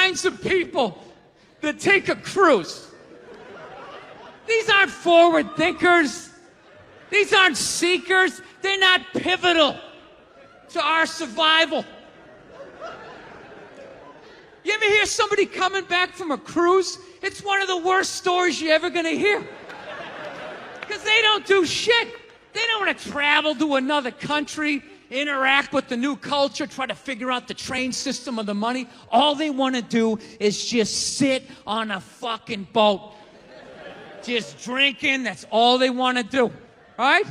kinds of people that take a cruise. These aren't forward thinkers. These aren't seekers. They're not pivotal to our survival. You ever hear somebody coming back from a cruise? It's one of the worst stories you're ever going to hear. Because they don't do shit. They don't want to travel to another country, interact with the new culture, try to figure out the train system or the money. All they want to do is just sit on a fucking boat. Just drinking, that's all they want to do. All right?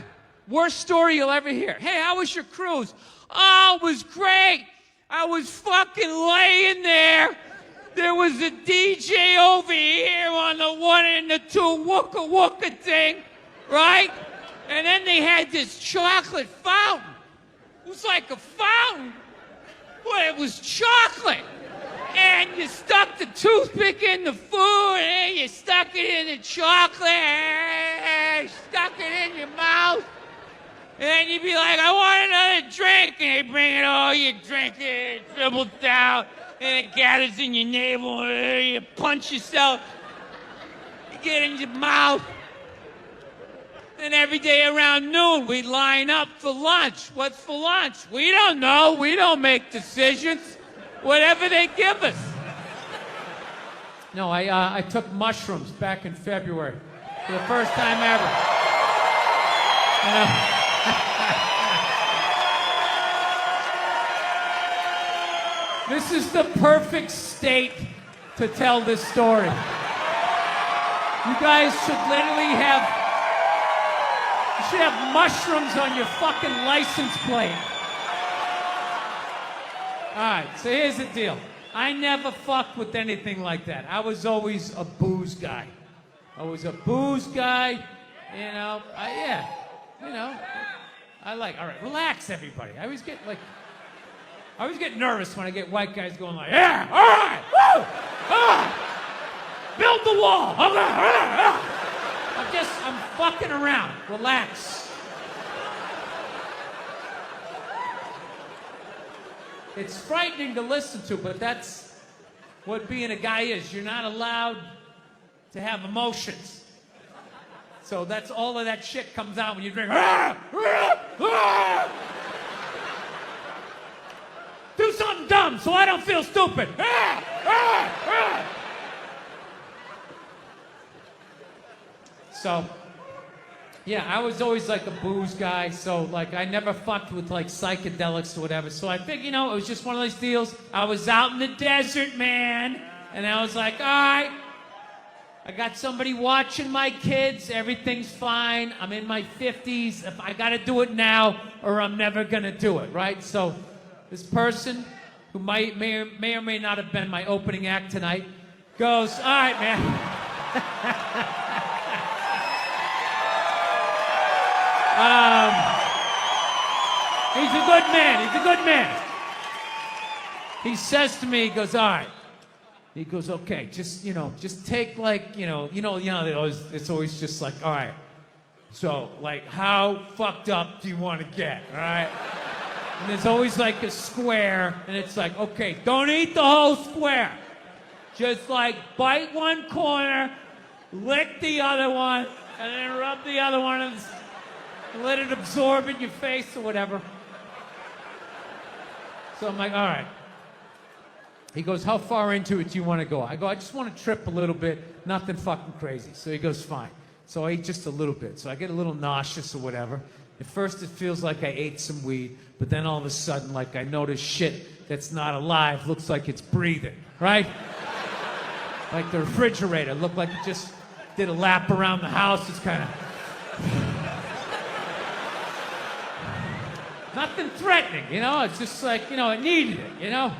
Worst story you'll ever hear. Hey, how was your cruise? Oh, it was great. I was fucking laying there. There was a DJ over here on the 1 and the 2 wooka wooka thing, right? And then they had this chocolate fountain. It was like a fountain, but it was chocolate. And you stuck the toothpick in the food, and you stuck it in the chocolate, and you stuck it in your mouth. And then you'd be like, I want another drink. And they bring it all, you drink it, it dribbles down, and it gathers in your navel, and you punch yourself, you get in your mouth. And every day around noon, we'd line up for lunch. What's for lunch? We don't know. We don't make decisions. Whatever they give us. No, I took mushrooms back in February for the first time ever. You know? This is the perfect state to tell this story. You guys should literally you should have mushrooms on your fucking license plate. All right, so here's the deal. I never fucked with anything like that. I was always a booze guy. I was a booze guy, you know. All right, relax, everybody. I always get nervous when I get white guys going like, yeah, all right, woo, build the wall. I'm fucking around. Relax. It's frightening to listen to, but that's what being a guy is. You're not allowed to have emotions. So that's all of that shit comes out when you drink. Do something dumb so I don't feel stupid. So, yeah, I was always like a booze guy, so like I never fucked with like psychedelics or whatever. So I think, it was just one of those deals. I was out in the desert, man, and I was like, all right, I got somebody watching my kids, everything's fine. I'm in my 50s. If I gotta do it now or I'm never gonna do it, right? So this person who may or may not have been my opening act tonight goes, all right, man. He's a good man. He says to me, he goes, all right. He goes, okay, just take like, it's always just like, all right. So, like, how fucked up do you want to get, all right? And there's always like a square, and it's like, okay, don't eat the whole square. Just like bite one corner, lick the other one, and then rub the other one and let it absorb in your face or whatever. So I'm like, all right. He goes, how far into it do you want to go? I go, I just want to trip a little bit, nothing fucking crazy. So he goes, fine. So I eat just a little bit. So I get a little nauseous or whatever. At first it feels like I ate some weed, but then all of a sudden, like I notice shit that's not alive looks like it's breathing, right? Like the refrigerator looked like it just did a lap around the house. It's kind of... Nothing threatening, It's just like, it needed it,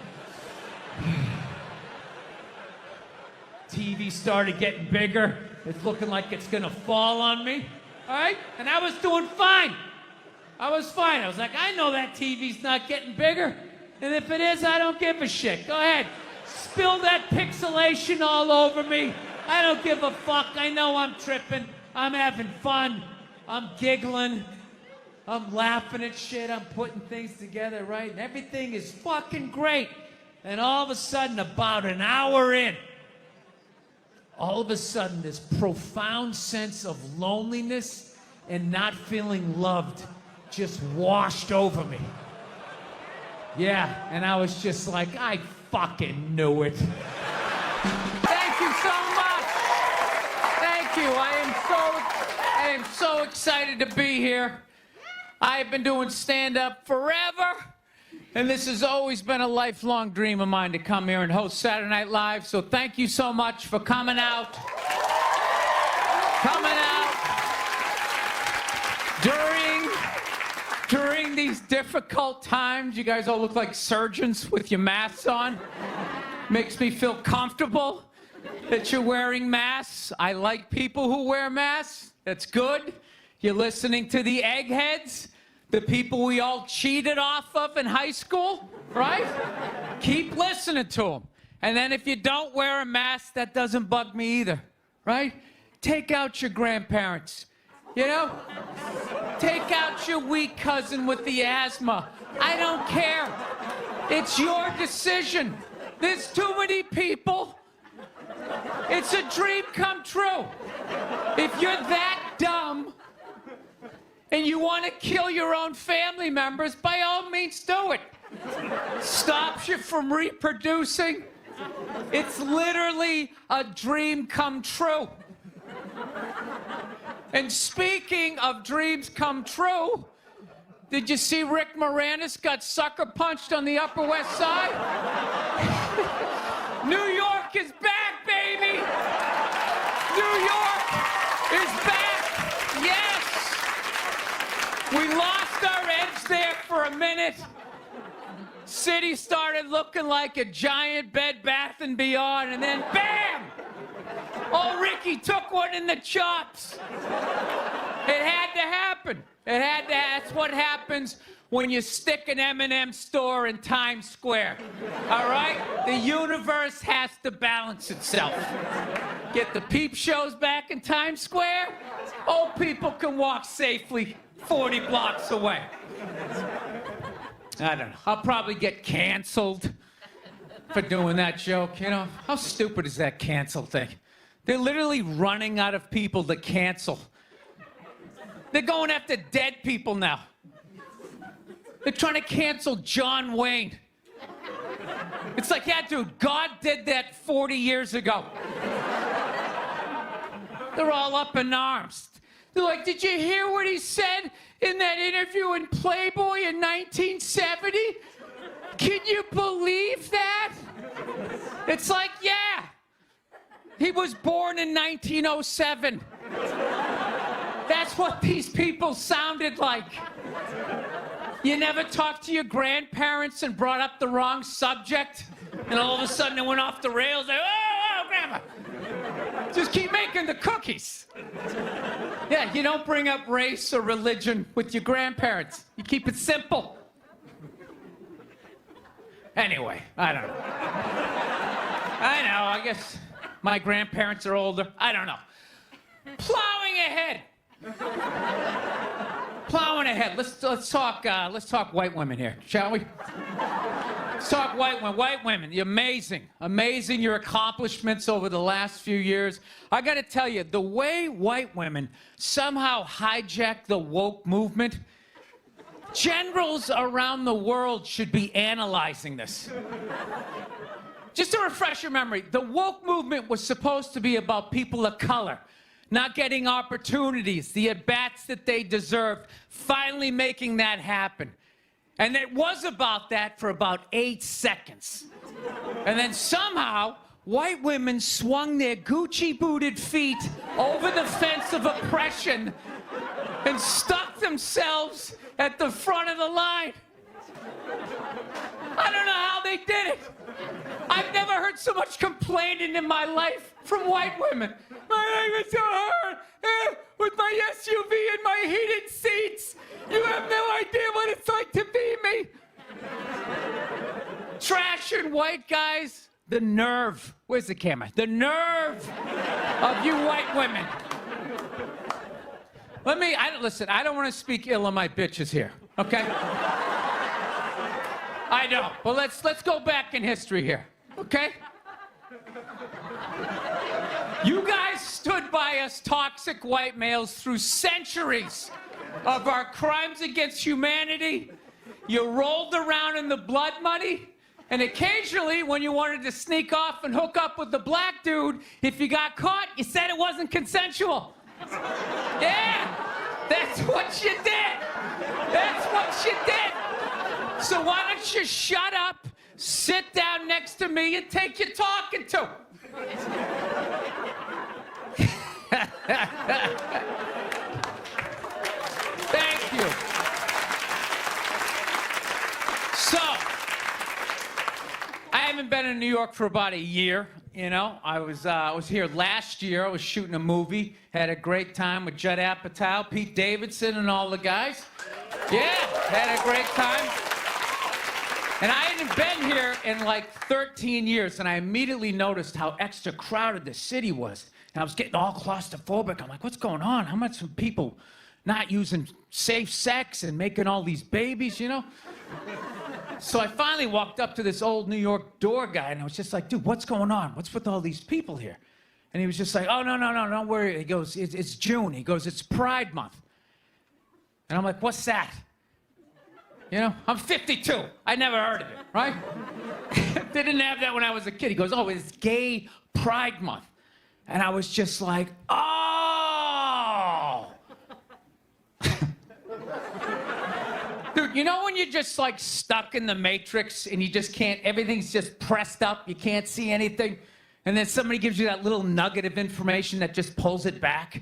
TV started getting bigger. It's looking like it's gonna fall on me, all right? And I was doing fine. I was fine. I was like, I know that TV's not getting bigger. And if it is, I don't give a shit. Go ahead. Spill that pixelation all over me. I don't give a fuck. I know I'm tripping. I'm having fun. I'm giggling. I'm laughing at shit. I'm putting things together, right? And everything is fucking great. And all of a sudden, about an hour in, all of a sudden, this profound sense of loneliness and not feeling loved just washed over me. Yeah, and I was just like, I fucking knew it. Thank you so much. Thank you. I am so excited to be here. I've been doing stand-up forever, and this has always been a lifelong dream of mine to come here and host Saturday Night Live. So thank you so much for coming out. During these difficult times, you guys all look like surgeons with your masks on. Makes me feel comfortable that you're wearing masks. I like people who wear masks. That's good. You're listening to the eggheads, the people we all cheated off of in high school, right? Keep listening to them. And then if you don't wear a mask, that doesn't bug me either, right? Take out your grandparents, you know? Take out your weak cousin with the asthma. I don't care. It's your decision. There's too many people. It's a dream come true. If you're that dumb and you want to kill your own family members, by all means do it. Stops you from reproducing. It's literally a dream come true. And speaking of dreams come true, did you see Rick Moranis got sucker punched on the Upper West Side? New York is back, baby! New York is back! Yes! We lost our edge there for a minute. City started looking like a giant Bed Bath & Beyond, and then bam! Oh, Ricky took one in the chops. It had to happen. That's what happens when you stick an M&M store in Times Square. All right? The universe has to balance itself. Get the peep shows back in Times Square. Old people can walk safely 40 blocks away. I don't know. I'll probably get canceled for doing that joke, you know? How stupid is that cancel thing? They're literally running out of people to cancel. They're going after dead people now. They're trying to cancel John Wayne. It's like, yeah, dude, God did that 40 years ago. They're all up in arms. They're like, did you hear what he said in that interview in Playboy in 1970? Can you believe that? It's like, yeah. He was born in 1907. That's what these people sounded like. You never talked to your grandparents and brought up the wrong subject, and all of a sudden it went off the rails. Like, oh, grandma. Just keep making the cookies. Yeah, you don't bring up race or religion with your grandparents. You keep it simple. Anyway, I don't know. I guess my grandparents are older. I don't know. Plowing ahead. Plowing ahead. Let's talk white women here, shall we? Let's talk white women. White women, you're amazing your accomplishments over the last few years. I got to tell you, the way white women somehow hijack the woke movement, generals around the world should be analyzing this. Just to refresh your memory, the woke movement was supposed to be about people of color not getting opportunities, the at-bats that they deserved, finally making that happen. And it was about that for about 8 seconds. And then somehow, white women swung their Gucci-booted feet over the fence of oppression and stuck themselves at the front of the line. I don't know how they did it. I've never heard so much complaining in my life from white women. My life is so hard. With my SUV and my heated seats. You have no idea what it's like to be me. Trashing white guys. The nerve. Where's the camera? The nerve of you white women. Listen, I don't want to speak ill of my bitches here, okay? I know, but let's go back in history here, okay? You guys stood by us toxic white males through centuries of our crimes against humanity. You rolled around in the blood money, and occasionally when you wanted to sneak off and hook up with the black dude, if you got caught, you said it wasn't consensual. Yeah, that's what you did. That's what you did. So why don't you shut up, sit down next to me, and take your talking to. Thank you. So, I haven't been in New York for about a year. You know, I was here last year. I was shooting a movie. Had a great time with Judd Apatow, Pete Davidson, and all the guys. Yeah, had a great time. And I hadn't been here in like 13 years, and I immediately noticed how extra crowded the city was. And I was getting all claustrophobic. I'm like, what's going on? How much are people not using safe sex and making all these babies, you know? So I finally walked up to this old New York door guy, and I was just like, dude, what's going on? What's with all these people here? And he was just like, oh, no, don't worry. He goes, it's June. He goes, it's Pride Month. And I'm like, what's that? You know, I'm 52. I never heard of it, right? They didn't have that when I was a kid. He goes, oh, it's Gay Pride Month. And I was just like, oh. Dude, you know when you're just like stuck in the Matrix and you just can't, everything's just pressed up, you can't see anything, and then somebody gives you that little nugget of information that just pulls it back?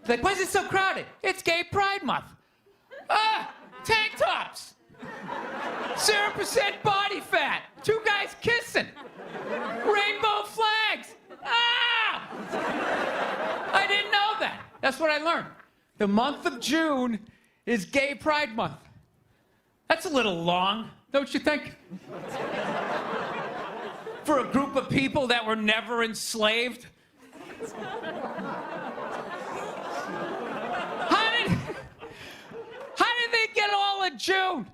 It's like, why is it so crowded? It's Gay Pride Month. Ah, tank tops. 0% body fat. 2 guys kissing. Rainbow flags. Ah! I didn't know that. That's what I learned. The month of June is Gay Pride Month. That's a little long, don't you think? For a group of people that were never enslaved. How did they get all of June?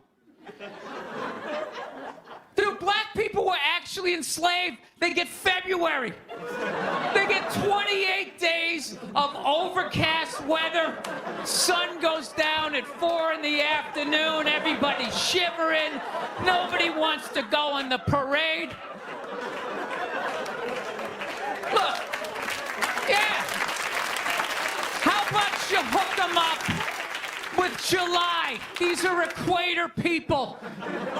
Dude, black people were actually enslaved. They get February. They get 28 days of overcast weather. Sun goes down at 4 in the afternoon. Everybody's shivering. Nobody wants to go on the parade. Look, yeah. How about you hook them up with July? These are equator people.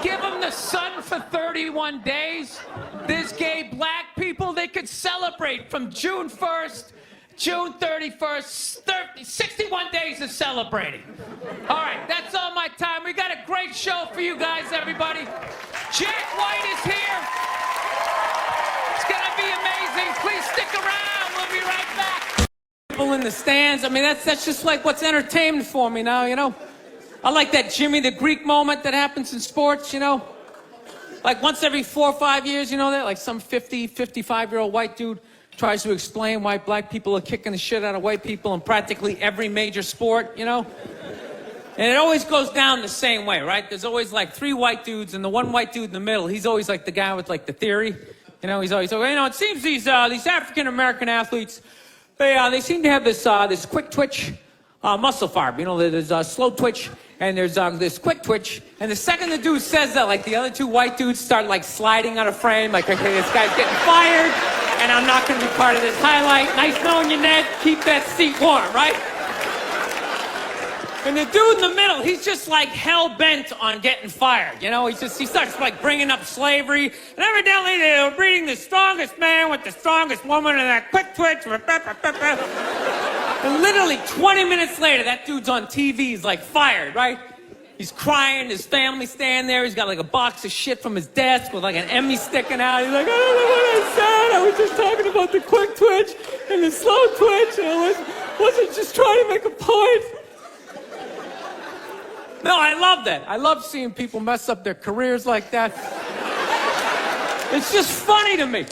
Give them the sun for 31 days. There's gay black people. They could celebrate from June 1st, June 31st, 61 days of celebrating. All right, that's all my time. We got a great show for you guys, everybody. Jack White is here. It's gonna be amazing. Please stick around. We'll be right back. People in the stands. I mean, that's just like what's entertainment for me now, you know? I like that Jimmy the Greek moment that happens in sports, you know? Like once every 4 or 5 years, you know that? Like some 50, 55-year-old white dude tries to explain why black people are kicking the shit out of white people in practically every major sport, you know? And it always goes down the same way, right? There's always like 3 white dudes, and the one white dude in the middle, he's always like the guy with like the theory. You know, he's always, you know, it seems these African-American athletes, they seem to have this quick twitch muscle fiber. You know, there's a slow twitch, and there's this quick twitch. And the second the dude says that, like the other 2 white dudes start like sliding out of frame, like, okay, this guy's getting fired, and I'm not going to be part of this highlight. Nice knowing you, Ned. Keep that seat warm, right? And the dude in the middle, he's just like hell-bent on getting fired. You know, he starts like bringing up slavery. And evidently they were breeding the strongest man with the strongest woman and that quick twitch. And literally 20 minutes later, that dude's on TV. He's like fired, right? He's crying. His family's standing there. He's got like a box of shit from his desk with like an Emmy sticking out. He's like, I don't know what I said. I was just talking about the quick twitch and the slow twitch. And I wasn't just trying to make a point. No, I love that. I love seeing people mess up their careers like that. It's just funny to me.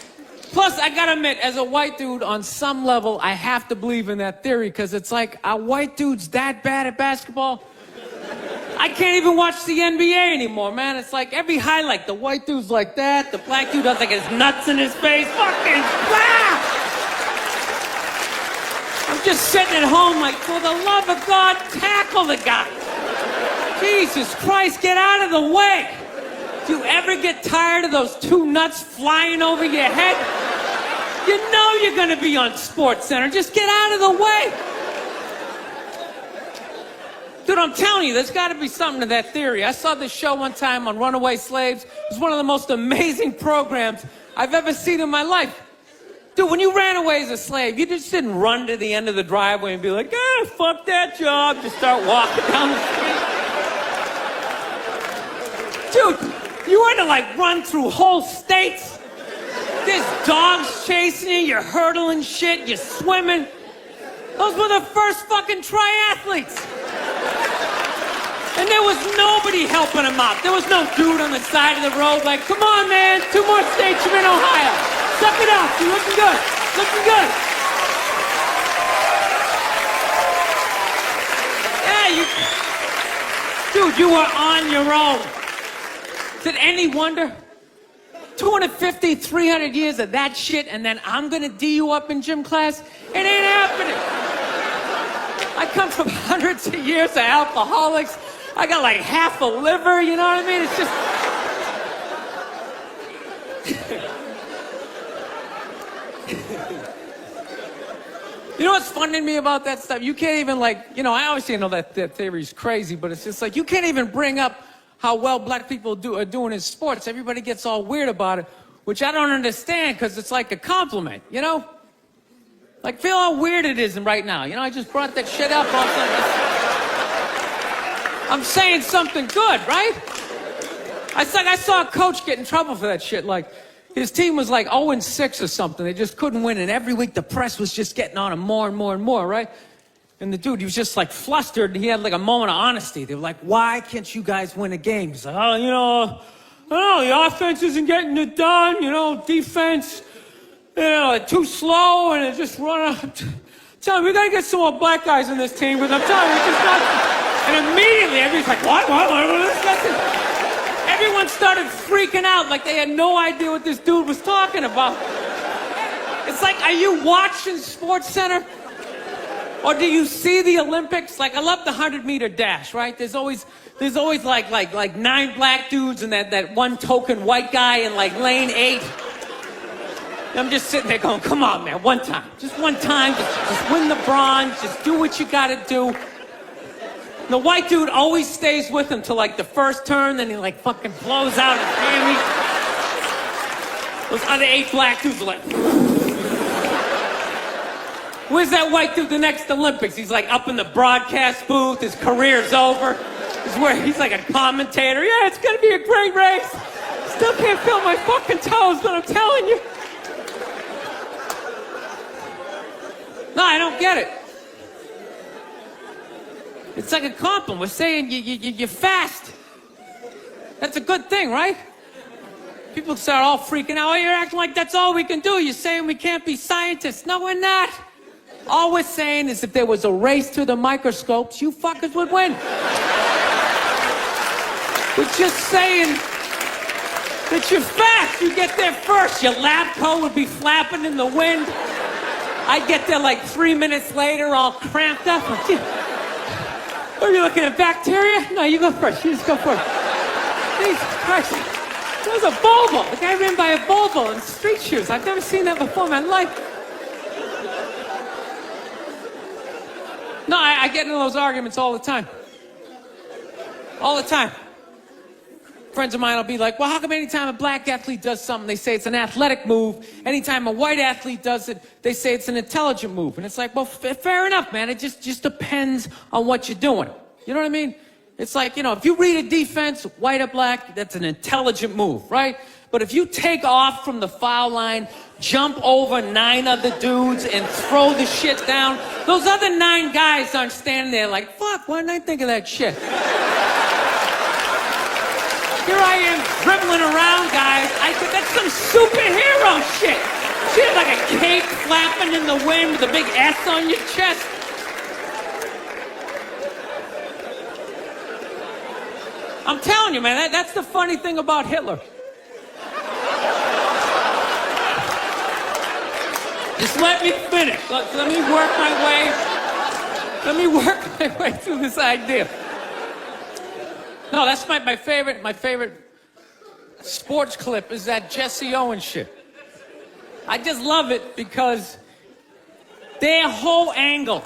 Plus, I gotta admit, as a white dude, on some level, I have to believe in that theory, because it's like, are white dudes that bad at basketball? I can't even watch the NBA anymore, man. It's like every highlight, the white dude's like that, the black dude has like his nuts in his face. Fucking I'm just sitting at home like, for the love of God, tackle the guy. Jesus Christ, get out of the way. Do you ever get tired of those two nuts flying over your head? You know you're gonna be on Sports Center. Just get out of the way. Dude, I'm telling you, there's gotta be something to that theory. I saw this show one time on runaway slaves. It was one of the most amazing programs I've ever seen in my life. Dude, when you ran away as a slave, you just didn't run to the end of the driveway and be like, fuck that job. Just start walking down the street. Dude, you had to like run through whole states. There's dogs chasing you, you're hurdling shit, you're swimming. Those were the first fucking triathletes. And there was nobody helping them out. There was no dude on the side of the road like, come on, man, 2 more states, you're in Ohio. Suck it up, you're looking good, looking good. Yeah, dude, you were on your own. Is it any wonder? 250, 300 years of that shit, and then I'm gonna D you up in gym class? It ain't happening. I come from hundreds of years of alcoholics. I got like half a liver, you know what I mean? It's just... You know what's funny to me about that stuff? You can't even like, you know, I obviously know that theory's crazy, but it's just like, you can't even bring up how well black people are doing in sports. Everybody gets all weird about it, which I don't understand because it's like a compliment, you know? Like, feel how weird it is right now. You know, I just brought that shit up all of a sudden. I'm saying something good, right? I saw a coach get in trouble for that shit. Like, his team was like 0-6 or something. They just couldn't win, and every week the press was just getting on him more and more and more, right? And the dude, he was just like flustered, and he had like a moment of honesty. They were like, why can't you guys win a game? He's like, oh, you know, I don't know, the offense isn't getting it done, you know, defense, you know, too slow, and it just run out. Tell me, we gotta get some more black guys on this team, because I'm telling you, it's just not... And immediately, everybody's like, what? Everyone started freaking out like they had no idea what this dude was talking about. It's like, are you watching Sports Center? Or do you see the Olympics? Like, I love the 100-meter dash, right? There's always like 9 black dudes and that one token white guy in like lane 8. And I'm just sitting there going, come on, man, one time. Just one time, just win the bronze, just do what you gotta do. The white dude always stays with him till like the first turn, then he like fucking blows out his hammy. Those other 8 black dudes are like... Where's that white dude the next Olympics? He's like up in the broadcast booth, his career's over. He's like a commentator. Yeah, it's gonna be a great race. Still can't feel my fucking toes, but I'm telling you. No, I don't get it. It's like a compliment. We're saying you're fast. That's a good thing, right? People start all freaking out. Oh, you're acting like that's all we can do. You're saying we can't be scientists. No, we're not. All we're saying is if there was a race to the microscopes, you fuckers would win. We're just saying that you're fast. You get there first. Your lab coat would be flapping in the wind. I'd get there like 3 minutes later, all cramped up. Are you looking at bacteria? No, you go first. You just go first. Jesus Christ. That was a Volvo. The guy ran by a Volvo in street shoes. I've never seen that before in my life. No, I get into those arguments all the time. All the time. Friends of mine will be like, well, how come anytime a black athlete does something, they say it's an athletic move. Anytime a white athlete does it, they say it's an intelligent move. And it's like, well, fair enough, man. It just depends on what you're doing. You know what I mean? It's like, you know, if you read a defense, white or black, that's an intelligent move, right? But if you take off from the foul line, jump over 9 other dudes and throw the shit down, those other 9 guys aren't standing there like, fuck, why didn't I think of that shit? Here I am dribbling around, guys. That's some superhero shit. She had like a cape flapping in the wind with a big S on your chest. I'm telling you, man, that's the funny thing about Hitler. Just let me finish. Let me work my way through this idea. No, that's my favorite sports clip is that Jesse Owens shit. I just love it because their whole angle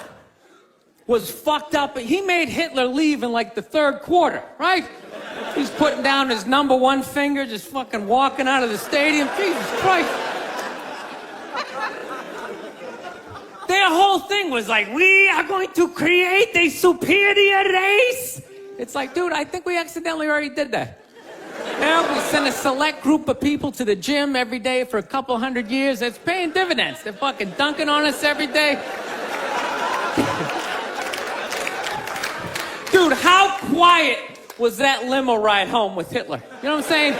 was fucked up. He made Hitler leave in like the third quarter, right? He's putting down his number one finger, just fucking walking out of the stadium. Jesus Christ. Their whole thing was like, we are going to create a superior race. It's like, dude, I think we accidentally already did that. Now we send a select group of people to the gym every day for a couple hundred years. It's paying dividends. They're fucking dunking on us every day. Dude, how quiet was that limo ride home with Hitler? You know what I'm saying?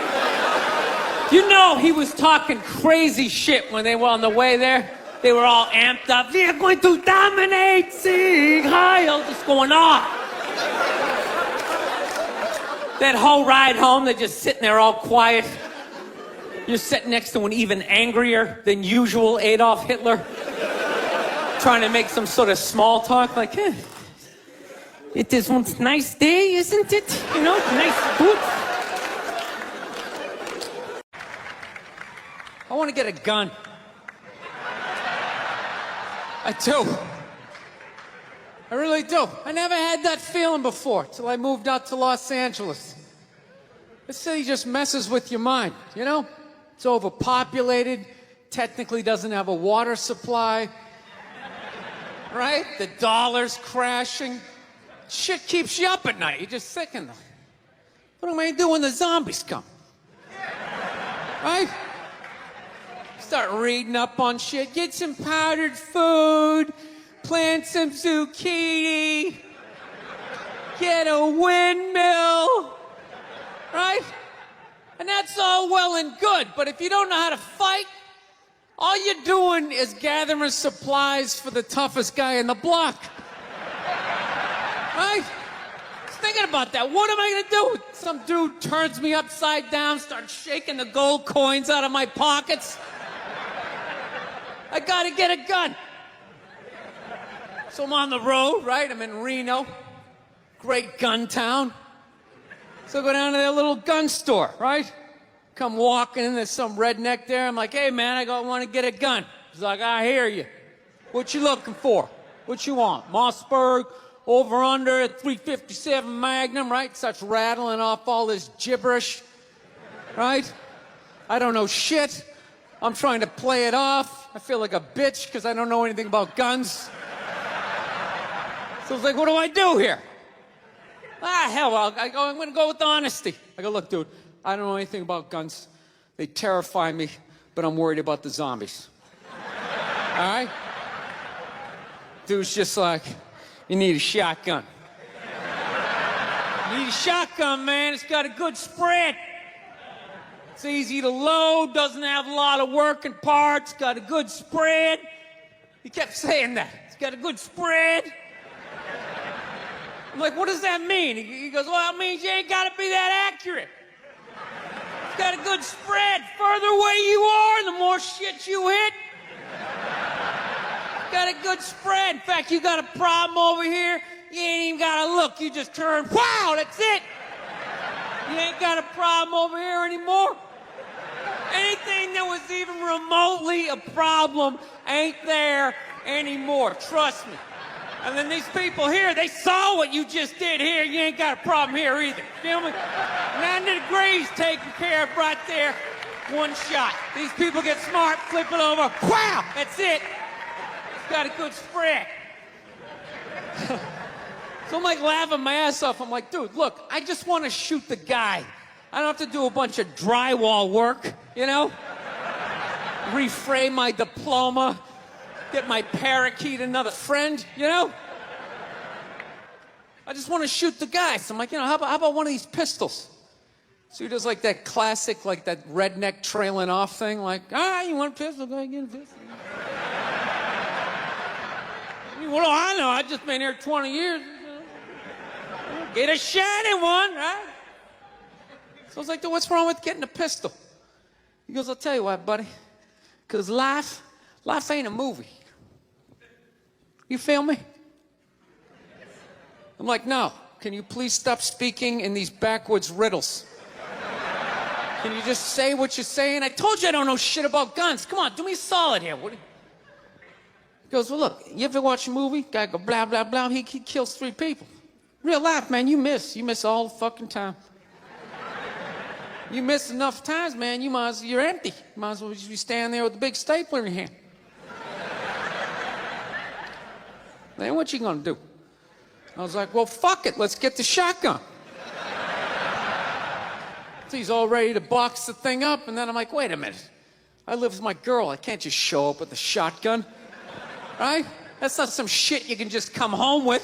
You know he was talking crazy shit when they were on the way there. They were all amped up. We are going to dominate, Sieg Heil, just going off. That whole ride home, they're just sitting there all quiet. You're sitting next to an even angrier than usual Adolf Hitler, trying to make some sort of small talk, like, hey, it is one nice day, isn't it? You know, nice boots. I want to get a gun. I do. I really do. I never had that feeling before till I moved out to Los Angeles. This city just messes with your mind, you know? It's overpopulated, technically doesn't have a water supply, right? The dollar's crashing. Shit keeps you up at night. You're just thinking, what am I gonna do when the zombies come? Right? Start reading up on shit. Get some powdered food. Plant some zucchini. Get a windmill. Right? And that's all well and good. But if you don't know how to fight, all you're doing is gathering supplies for the toughest guy in the block. Right? Just thinking about that. What am I gonna do? Some dude turns me upside down, starts shaking the gold coins out of my pockets. I gotta get a gun. So I'm on the road, right? I'm in Reno. Great gun town. So I go down to their little gun store, right? Come walking in, there's some redneck there. I'm like, hey man, I want to get a gun. He's like, I hear you. What you looking for? What you want? Mossberg, over under, 357 Magnum, right? Starts rattling off all this gibberish, right? I don't know shit. I'm trying to play it off. I feel like a bitch because I don't know anything about guns. So I was like, what do I do here? Hell, I'm going to go with honesty. I go, look, dude, I don't know anything about guns. They terrify me, but I'm worried about the zombies. All right? Dude's just like, you need a shotgun. You need a shotgun, man. It's got a good spread. It's easy to load, doesn't have a lot of working parts, got a good spread. He kept saying that. It's got a good spread. I'm like, what does that mean? He goes, well, it means you ain't got to be that accurate. It's got a good spread. Further away you are, the more shit you hit. It's got a good spread. In fact, you got a problem over here, you ain't even got to look. You just turn, wow, that's it. You ain't got a problem over here anymore. Anything that was even remotely a problem ain't there anymore. Trust me. And then these people here, they saw what you just did here. You ain't got a problem here either. Feel me? 90 degrees taken care of right there. One shot. These people get smart, flip it over. Wow, that's it. It's got a good spread. So I'm like laughing my ass off. I'm like, dude, look, I just want to shoot the guy. I don't have to do a bunch of drywall work, you know? Reframe my diploma, get my parakeet another friend, you know? I just want to shoot the guy. So I'm like, you know, how about one of these pistols? So he does like that classic, like that redneck trailing off thing, like, you want a pistol? Go ahead, get a pistol. What do I know? I've just been here 20 years. Get a shiny one, right? So I was like, dude, what's wrong with getting a pistol? He goes, I'll tell you what, buddy. Because life ain't a movie. You feel me? I'm like, no. Can you please stop speaking in these backwoods riddles? Can you just say what you're saying? I told you I don't know shit about guns. Come on, do me a solid here. He goes, well, look, you ever watch a movie? Guy go, blah, blah, blah. He kills 3 people. Real life, man, you miss. You miss all the fucking time. You miss enough times, man, you're empty. You might as well just be standing there with a big stapler in your hand. Then what you gonna do? I was like, well, fuck it, let's get the shotgun. So he's all ready to box the thing up, and then I'm like, wait a minute. I live with my girl, I can't just show up with a shotgun, right? That's not some shit you can just come home with.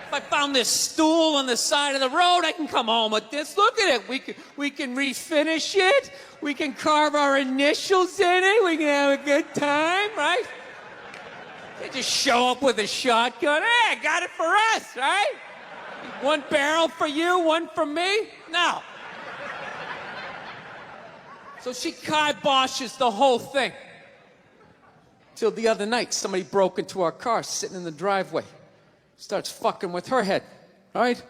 If I found this stool on the side of the road, I can come home with this. Look at it. We can refinish it. We can carve our initials in it. We can have a good time, right? You just show up with a shotgun. Hey, I got it for us, right? 1 barrel for you, 1 for me? No. So she kiboshes the whole thing. Till the other night, somebody broke into our car sitting in the driveway. Starts fucking with her head, right?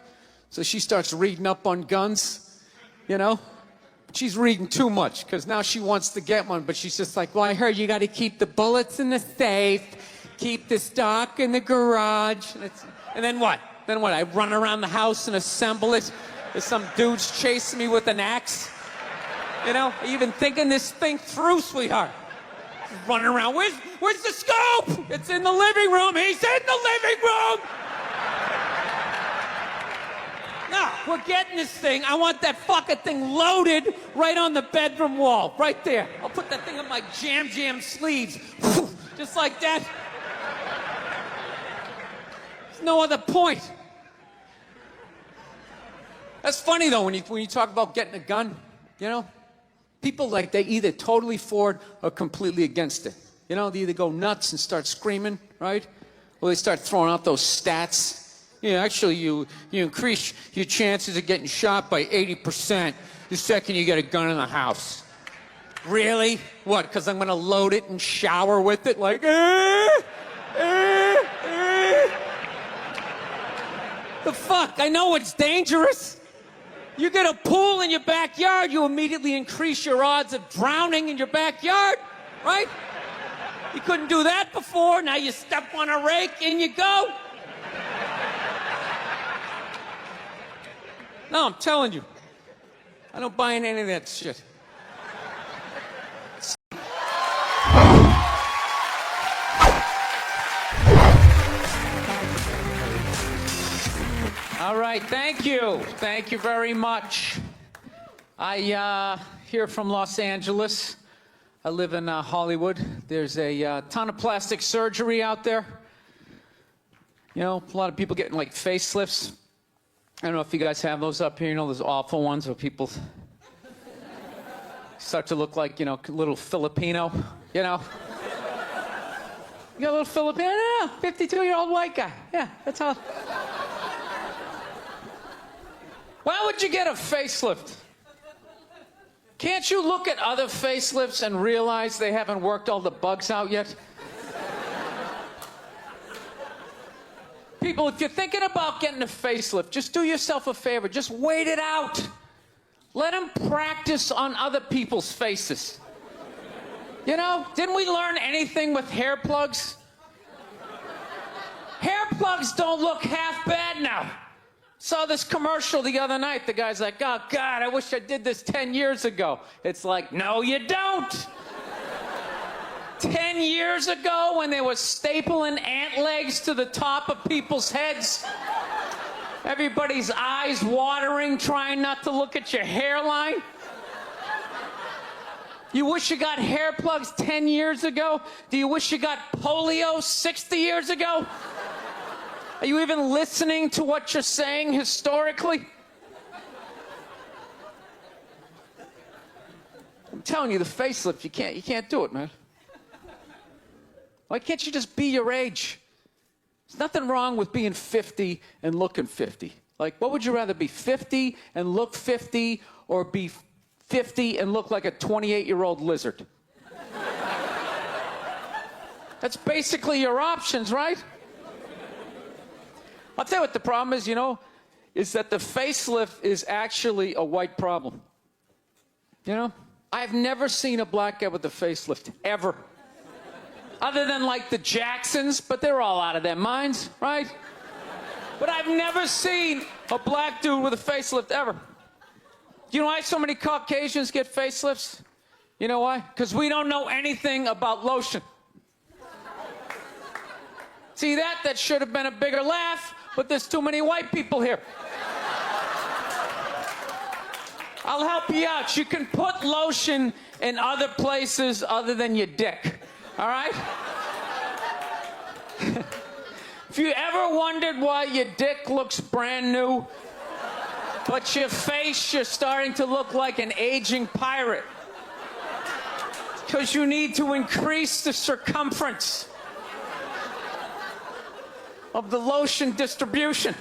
So she starts reading up on guns, you know? She's reading too much, because now she wants to get one, but she's just like, well, I heard you got to keep the bullets in the safe, keep the stock in the garage. And then what? Then what? I run around the house and assemble it? There's some dude's chasing me with an axe? You know? Are you even thinking this thing through, sweetheart? Running around. Where's the scope? It's in the living room. He's in the living room. No, we're getting this thing. I want that fucking thing loaded right on the bedroom wall. Right there. I'll put that thing on my jam sleeves. Just like that. There's no other point. That's funny, though, when you talk about getting a gun, you know? People, like, they either totally for it or completely against it. You know, they either go nuts and start screaming, right? Or they start throwing out those stats. Yeah, actually, you increase your chances of getting shot by 80% the second you get a gun in the house. Really? What, because I'm going to load it and shower with it? Like, The fuck? I know it's dangerous. You get a pool in your backyard, you immediately increase your odds of drowning in your backyard, right? You couldn't do that before, now you step on a rake, in you go. No, I'm telling you, I don't buy in any of that shit. All right, thank you. Thank you very much. I here from Los Angeles. I live in Hollywood. There's a ton of plastic surgery out there. You know, a lot of people getting like facelifts. I don't know if you guys have those up here. You know, those awful ones where people start to look like, you know, little Filipino, you know. You got a little Filipino? Yeah, 52-year-old white guy. Yeah, that's how. Why would you get a facelift? Can't you look at other facelifts and realize they haven't worked all the bugs out yet? People, if you're thinking about getting a facelift, just do yourself a favor. Just wait it out. Let them practice on other people's faces. You know, didn't we learn anything with hair plugs? Hair plugs don't look half bad now. Saw this commercial the other night. The guy's like, oh, God, I wish I did this 10 years ago. It's like, no, you don't. 10 years ago when they were stapling ant legs to the top of people's heads, everybody's eyes watering, trying not to look at your hairline. You wish you got hair plugs 10 years ago? Do you wish you got polio 60 years ago? Are you even listening to what you're saying historically? I'm telling you, the facelift, you can't do it, man. Why can't you just be your age? There's nothing wrong with being 50 and looking 50. Like, what would you rather be, 50 and look 50, or be 50 and look like a 28-year-old lizard. That's basically your options, right? I'll tell you what the problem is, is that the facelift is actually a white problem. I've never seen a black guy with a facelift, ever. Other than like the Jacksons, but they're all out of their minds, right? But I've never seen a black dude with a facelift, ever. You know why so many Caucasians get facelifts? You know why? Because we don't know anything about lotion. See that? That should have been a bigger laugh, but there's too many white people here. I'll help you out. You can put lotion in other places other than your dick, all right? If you ever wondered why your dick looks brand new, but your face, you're starting to look like an aging pirate, because you need to increase the circumference of the lotion distribution.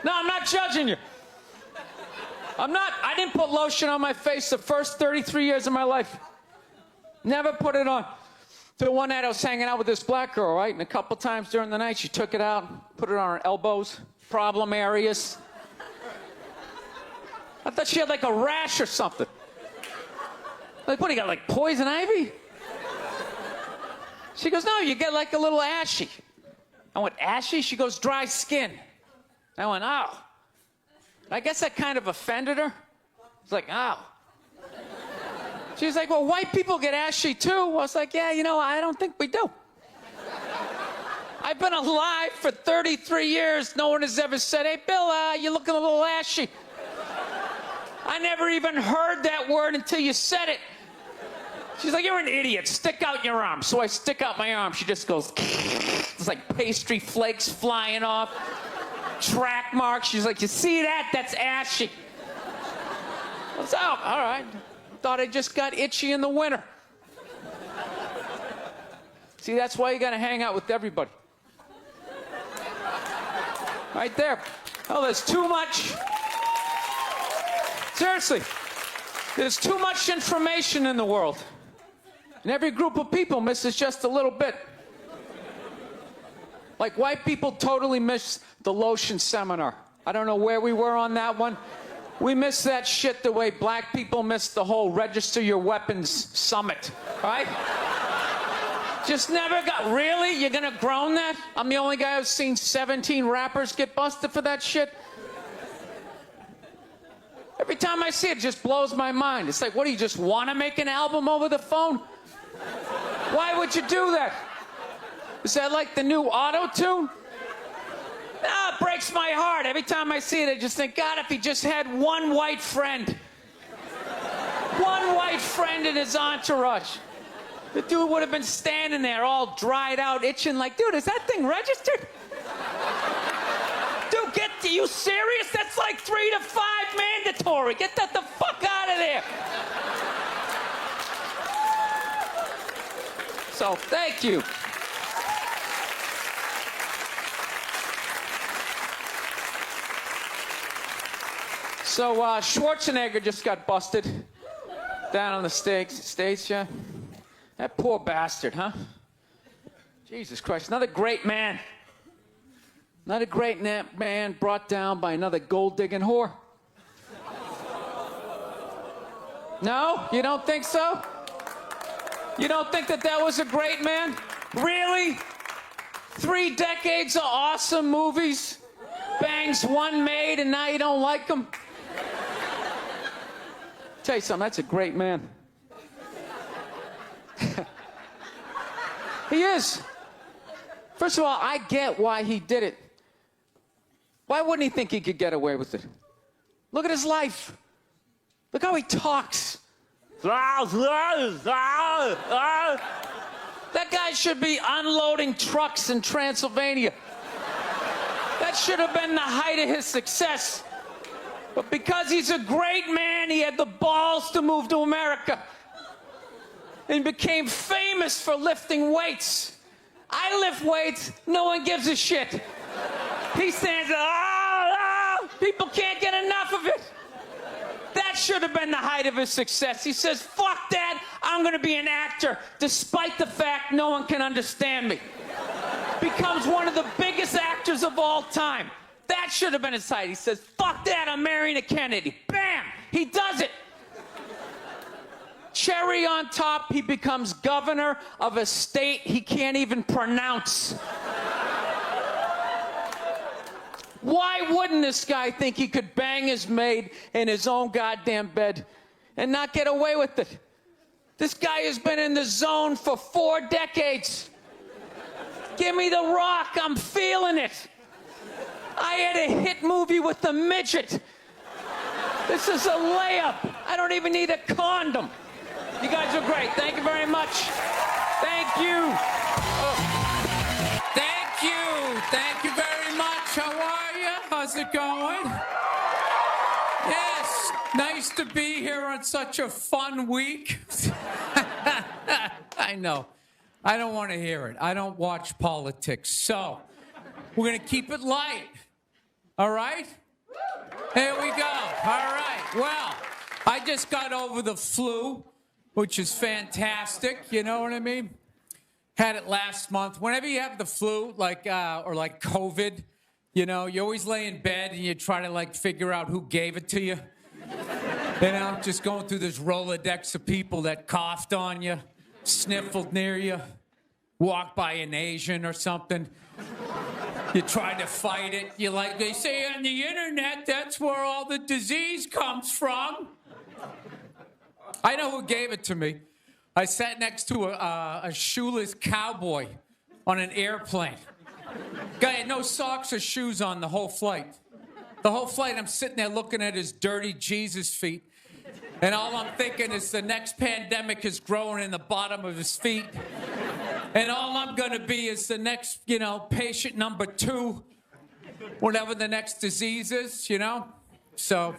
No, I'm not judging you. I didn't put lotion on my face the first 33 years of my life. Never put it on. The one night I was hanging out with this black girl, right? And a couple times during the night, she took it out, put it on her elbows, problem areas. I thought she had like a rash or something. Like, what, you got like poison ivy? She goes, no, you get like a little ashy. I went, ashy? She goes, dry skin. I went, oh. I guess that kind of offended her. It's like, oh. She's like, well, white people get ashy too. I was like, yeah, I don't think we do. I've been alive for 33 years. No one has ever said, hey, Bill, you're looking a little ashy. I never even heard that word until you said it. She's like, you're an idiot. Stick out your arm. So I stick out my arm. She just goes, it's like pastry flakes flying off. Track marks. She's like, you see that? That's ashy. I was, oh, all right. Thought I just got itchy in the winter. See, that's why you got to hang out with everybody. Right there. Oh, there's too much. Seriously. There's too much information in the world. And every group of people misses just a little bit. Like white people totally missed the lotion seminar. I don't know where we were on that one. We missed that shit the way black people missed the whole register your weapons summit, right? Just never got, really? You're gonna groan that? I'm the only guy who's seen 17 rappers get busted for that shit? Every time I see it, it just blows my mind. It's like, what, do you just want to make an album over the phone? Why would you do that? Is that like the new auto-tune? No, it breaks my heart. Every time I see it, I just think, God, if he just had one white friend. One white friend in his entourage. The dude would have been standing there all dried out, itching like, dude, is that thing registered? Dude, are you serious? That's like 3 to 5 mandatory. Get that the fuck out of there. So, thank you. So, Schwarzenegger just got busted down on the States, yeah? That poor bastard, huh? Jesus Christ, another great man. Another great man brought down by another gold-digging whore. No? You don't think so? You don't think that was a great man? Really? 3 decades of awesome movies? Bangs one made and now you don't like him? Tell you something, that's a great man. He is. First of all, I get why he did it. Why wouldn't he think he could get away with it? Look at his life. Look how he talks. That guy should be unloading trucks in Transylvania. That should have been the height of his success. But because he's a great man, he had the balls to move to America. And became famous for lifting weights. I lift weights, no one gives a shit. He stands there, People can't get enough of it. That should have been the height of his success. He says, fuck that, I'm gonna be an actor, despite the fact no one can understand me. Becomes one of the biggest actors of all time. That should have been his height. He says, fuck that, I'm marrying a Kennedy. Bam! He does it. Cherry on top, he becomes governor of a state he can't even pronounce. Why wouldn't this guy think he could bang his maid in his own goddamn bed and not get away with it? This guy has been in the zone for 4 decades. Give me the rock, I'm feeling it. I had a hit movie with a midget. This is a layup. I don't even need a condom. You guys are great. Thank you very much. Thank you. Thank you. Thank you very much. How are you? How's it going? Yes. Nice to be here on such a fun week. I know. I don't want to hear it. I don't watch politics. So, we're going to keep it light. All right? Here we go. All right. Well, I just got over the flu, which is fantastic. You know what I mean? Had it last month. Whenever you have the flu, like or like COVID, you know, you always lay in bed and you try to like figure out who gave it to you. You know, just going through this Rolodex of people that coughed on you, sniffled near you, walked by an Asian or something. You try to fight it. You like, they say on the internet, that's where all the disease comes from. I know who gave it to me. I sat next to a shoeless cowboy on an airplane. Guy had no socks or shoes on the whole flight. The whole flight, I'm sitting there looking at his dirty Jesus feet. And all I'm thinking is the next pandemic is growing in the bottom of his feet. And all I'm going to be is the next, you know, patient number 2, whatever the next disease is, you know? So,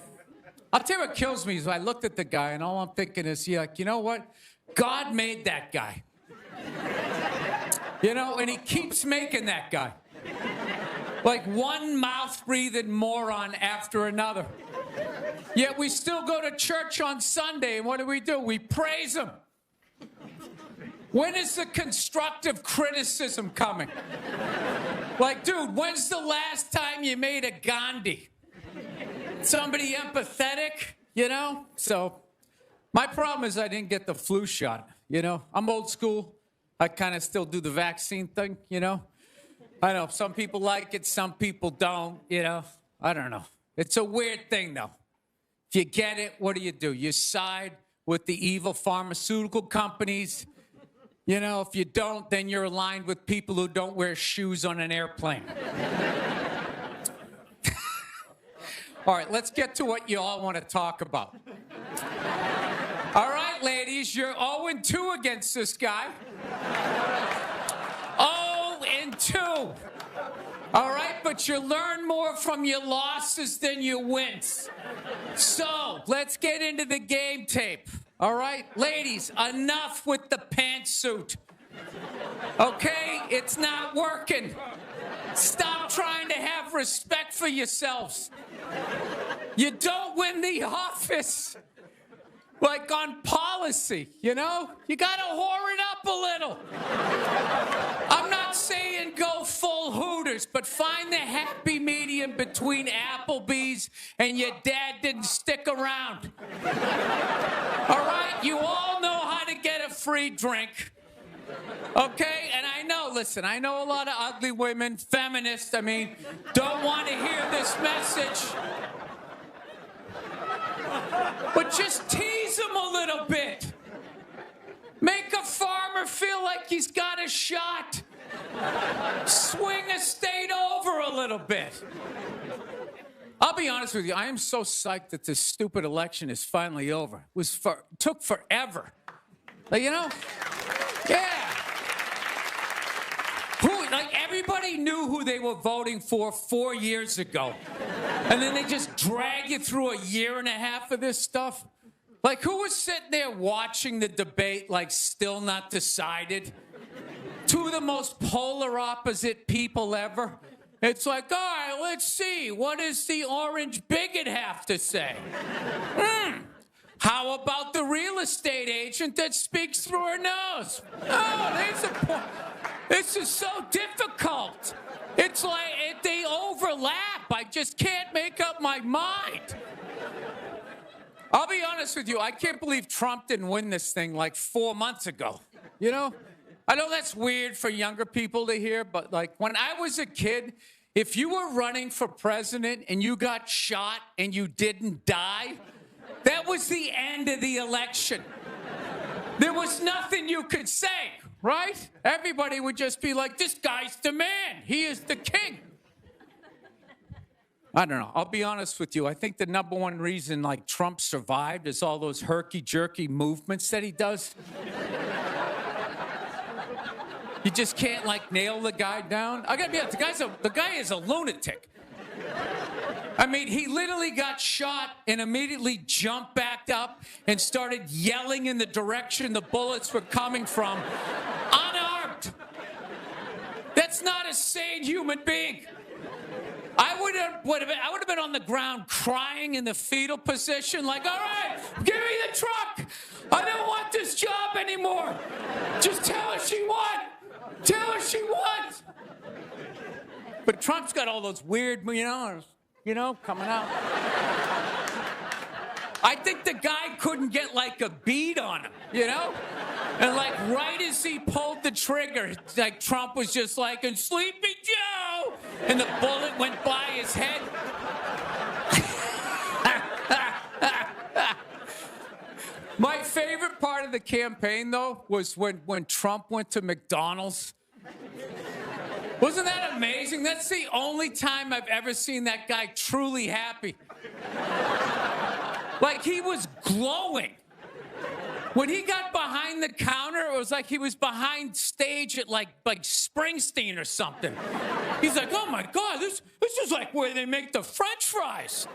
I'll tell you what kills me is I looked at the guy and all I'm thinking is, yeah, like, you know what? God made that guy. You know, and he keeps making that guy. Like one mouth-breathing moron after another. Yet we still go to church on Sunday, and what do? We praise him. When is the constructive criticism coming? Like, dude, when's the last time you made a Gandhi? Somebody empathetic, you know? So, my problem is I didn't get the flu shot, you know? I'm old school. I kind of still do the vaccine thing, you know? I know, some people like it, some people don't, you know? I don't know. It's a weird thing, though. If you get it, what do? You side with the evil pharmaceutical companies. You know, if you don't, then you're aligned with people who don't wear shoes on an airplane. All right, let's get to what you all want to talk about. All right, ladies, you're 0-2 against this guy. 0-2. All right, but you learn more from your losses than your wins. So, let's get into the game tape. All right, ladies, enough with the pantsuit. Okay, it's not working. Stop trying to have respect for yourselves. You don't win the office. Like on policy, you know? You gotta whore it up a little. I'm not saying go full Hooters, but find the happy medium between Applebee's and your dad didn't stick around. All right? You all know how to get a free drink. Okay? And I know, listen, I know a lot of ugly women, feminists, don't want to hear this message. But just tease him a little bit. Make a farmer feel like he's got a shot. Swing a state over a little bit. I'll be honest with you, I am so psyched that this stupid election is finally over. It took forever. Like, you know? Yeah. Everybody knew who they were voting for 4 years ago. And then they just drag you through a year and a half of this stuff. Like, who was sitting there watching the debate, like, still not decided? Two of the most polar opposite people ever. It's like, all right, let's see. What does the orange bigot have to say? How about the real estate agent that speaks through her nose? Oh, there's a point. This is so difficult. It's like they overlap. I just can't make up my mind. I'll be honest with you. I can't believe Trump didn't win this thing like 4 months ago. You know? I know that's weird for younger people to hear, but like when I was a kid, if you were running for president and you got shot and you didn't die, that was the end of the election. There was nothing you could say, right? Everybody would just be like, this guy's the man. He is the king. I don't know. I'll be honest with you. I think the number one reason like Trump survived is all those herky-jerky movements that he does. You just can't like nail the guy down. I gotta be honest, the guy is a lunatic. I mean, he literally got shot and immediately jumped back up and started yelling in the direction the bullets were coming from, unarmed. That's not a sane human being. I would have been on the ground crying in the fetal position, like, all right, give me the truck. I don't want this job anymore. Just tell her she won. Tell her she won. But Trump's got all those weird, coming out. I think the guy couldn't get like a bead on him, And like right as he pulled the trigger, like Trump was just like, and Sleepy Joe, and the bullet went by his head. My favorite part of the campaign, though, was when Trump went to McDonald's. Wasn't that amazing? That's the only time I've ever seen that guy truly happy. Like, he was glowing. When he got behind the counter, it was like he was behind stage at like Springsteen or something. He's like, oh my God, this is like where they make the French fries.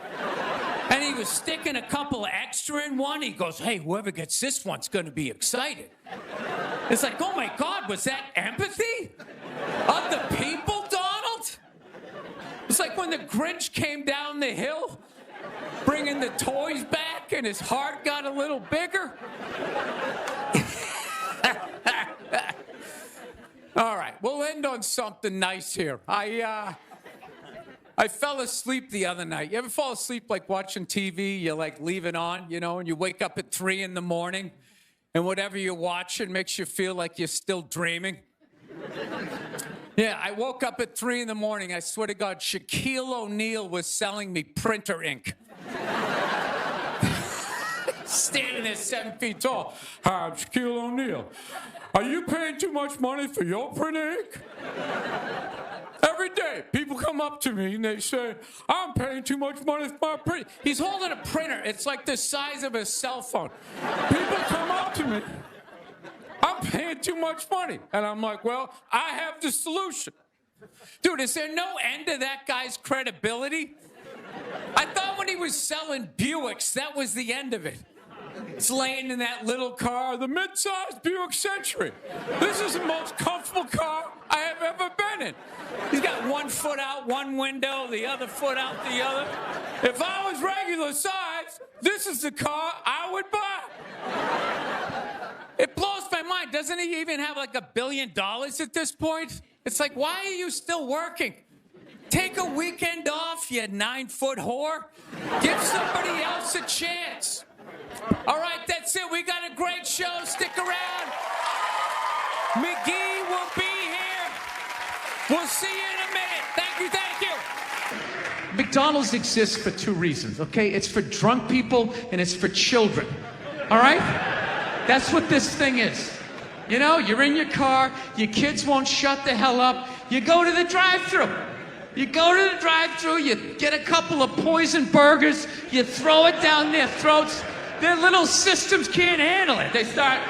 And he was sticking a couple of extra in one. He goes, hey, whoever gets this one's gonna be excited. It's like, oh my God, was that empathy of the people, Donald? It's like when the Grinch came down the hill, bringing the toys back, and his heart got a little bigger. All right, we'll end on something nice here. I fell asleep the other night. You ever fall asleep like watching TV? You like leave it on, and you wake up at 3 a.m, and whatever you're watching makes you feel like you're still dreaming. Yeah, I woke up at 3 a.m. I swear to God, Shaquille O'Neal was selling me printer ink. Standing there 7 feet tall. Hi, I'm Shaquille O'Neal. Are you paying too much money for your printer ink? Every day, people come up to me and they say, I'm paying too much money for my printer. He's holding a printer. It's like the size of a cell phone. People come up to me. I'm paying too much money. And I'm like, well, I have the solution. Dude, is there no end to that guy's credibility? I thought when he was selling Buicks, that was the end of it. It's laying in that little car, the mid-sized Buick Century. This is the most comfortable car I have ever been in. He's got one foot out one window, the other foot out the other. If I was regular size, this is the car I would buy. It blows my mind. Doesn't he even have like $1 billion at this point? It's like, why are you still working? Take a weekend off, you 9-foot whore. Give somebody else a chance. All right, that's it. We got a great show. Stick around. McGee will be here. We'll see you in a minute. Thank you, thank you. McDonald's exists for 2 reasons, okay? It's for drunk people and it's for children, all right? That's what this thing is. You're in your car, your kids won't shut the hell up. You go to the drive-thru. You go to the drive-thru, you get a couple of poison burgers, you throw it down their throats. Their little systems can't handle it. They start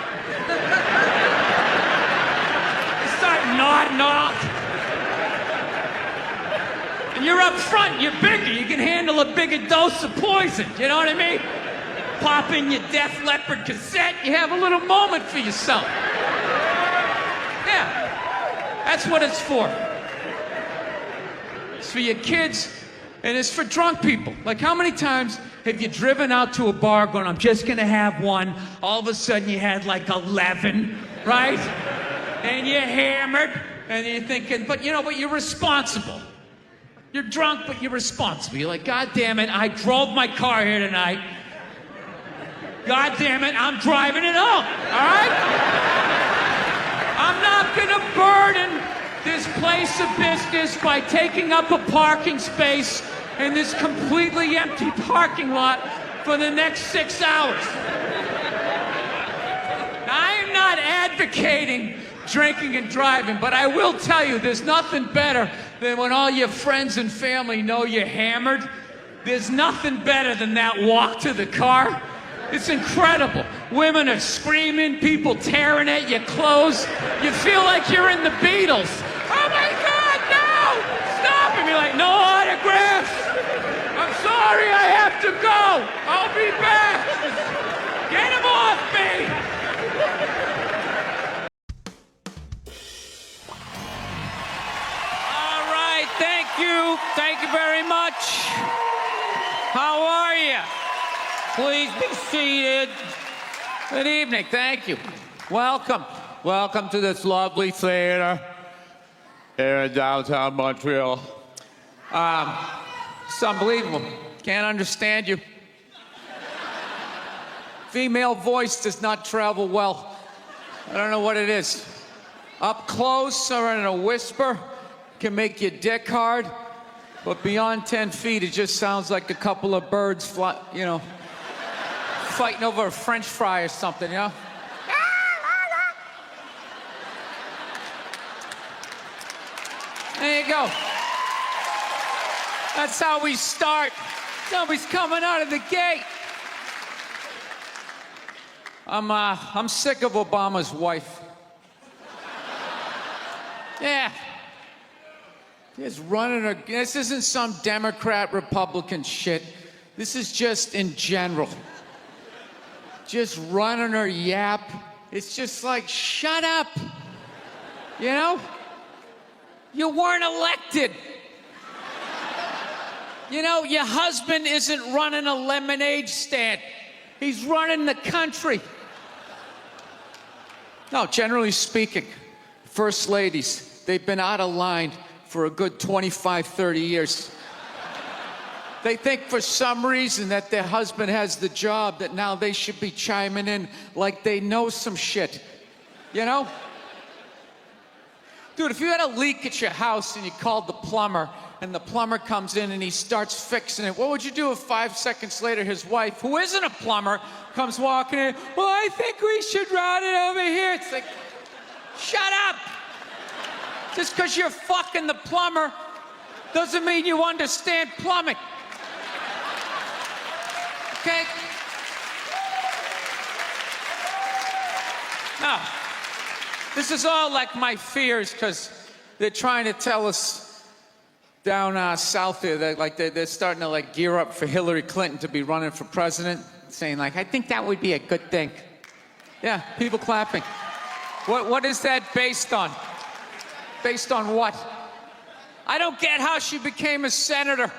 nodding off. And you're up front, you're bigger, you can handle a bigger dose of poison, you know what I mean? Pop in your Def Leppard cassette, you have a little moment for yourself. Yeah, that's what it's for. It's for your kids, and it's for drunk people. Like, how many times have you driven out to a bar going, I'm just gonna have one, all of a sudden you had like 11, right? And you're hammered, and you're thinking, but you're responsible. You're drunk, but you're responsible. You're like, God damn it, I drove my car here tonight. God damn it, I'm driving it home, all right? I'm not gonna burden this place of business by taking up a parking space in this completely empty parking lot for the next 6 hours. Now, I am not advocating drinking and driving, but I will tell you, there's nothing better than when all your friends and family know you're hammered. There's nothing better than that walk to the car. It's incredible. Women are screaming, people tearing at your clothes. You feel like you're in the Beatles. Oh my God, no! Stop! And you're like, no autographs! I'm sorry, I have to go! I'll be back! Get him off me! All right, thank you. Thank you very much. How are you? Please be seated. Good evening. Thank you. Welcome. Welcome to this lovely theater here in downtown Montreal. It's unbelievable. Can't understand you. Female voice does not travel well. I don't know what it is. Up close or in a whisper can make your dick hard, but beyond 10 feet, it just sounds like a couple of birds fighting over a French fry or something, you know? There you go. That's how we start. Somebody's coming out of the gate. I'm sick of Obama's wife. Yeah. Just running her. This isn't some Democrat, Republican shit. This is just in general. Just running her yap. It's just like, shut up. You know? You weren't elected. You know, your husband isn't running a lemonade stand. He's running the country. No, generally speaking, first ladies, they've been out of line for a good 25, 30 years. They think for some reason that their husband has the job that now they should be chiming in like they know some shit. You know? Dude, if you had a leak at your house and you called the plumber and the plumber comes in and he starts fixing it, what would you do if 5 seconds later his wife, who isn't a plumber, comes walking in? Well, I think we should route it over here. It's like, shut up! Just because you're fucking the plumber doesn't mean you understand plumbing. Okay? Now, this is all like my fears because they're trying to tell us down south there that they're starting to gear up for Hillary Clinton to be running for president, saying I think that would be a good thing. Yeah, people clapping. What is that based on? Based on what? I don't get how she became a senator.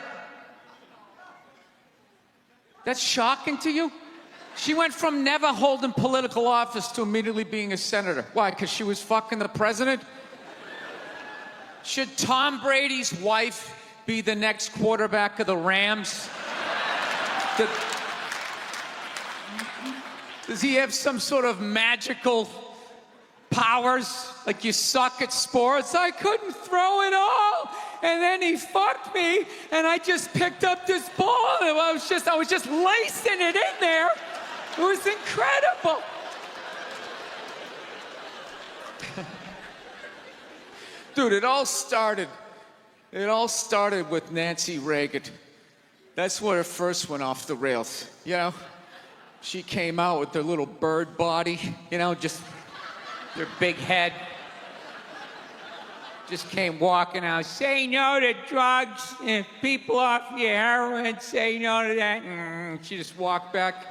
That's shocking to you? She went from never holding political office to immediately being a senator. Why? Because she was fucking the president? Should Tom Brady's wife be the next quarterback of the Rams? Does he have some sort of magical powers? Like, you suck at sports? I couldn't throw it all, and then he fucked me, and I just picked up this ball, and I was just lacing it in there. It was incredible. Dude, it all started with Nancy Reagan. That's where it first went off the rails, you know? She came out with her little bird body, you know, just her big head. Just came walking out, say no to drugs, and people off your heroin, say no to that. She just walked back.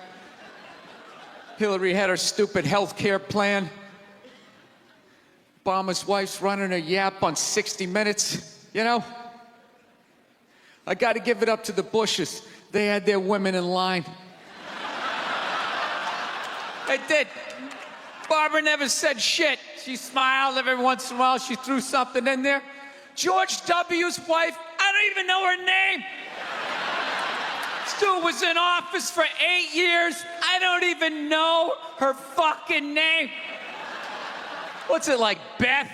Hillary had her stupid health care plan. Obama's wife's running her yap on 60 Minutes, you know? I got to give it up to the Bushes. They had their women in line. They did. Barbara never said shit. She smiled every once in a while. She threw something in there. George W.'s wife, I don't even know her name. This dude was in office for 8 years. I don't even know her fucking name. What's it like, Beth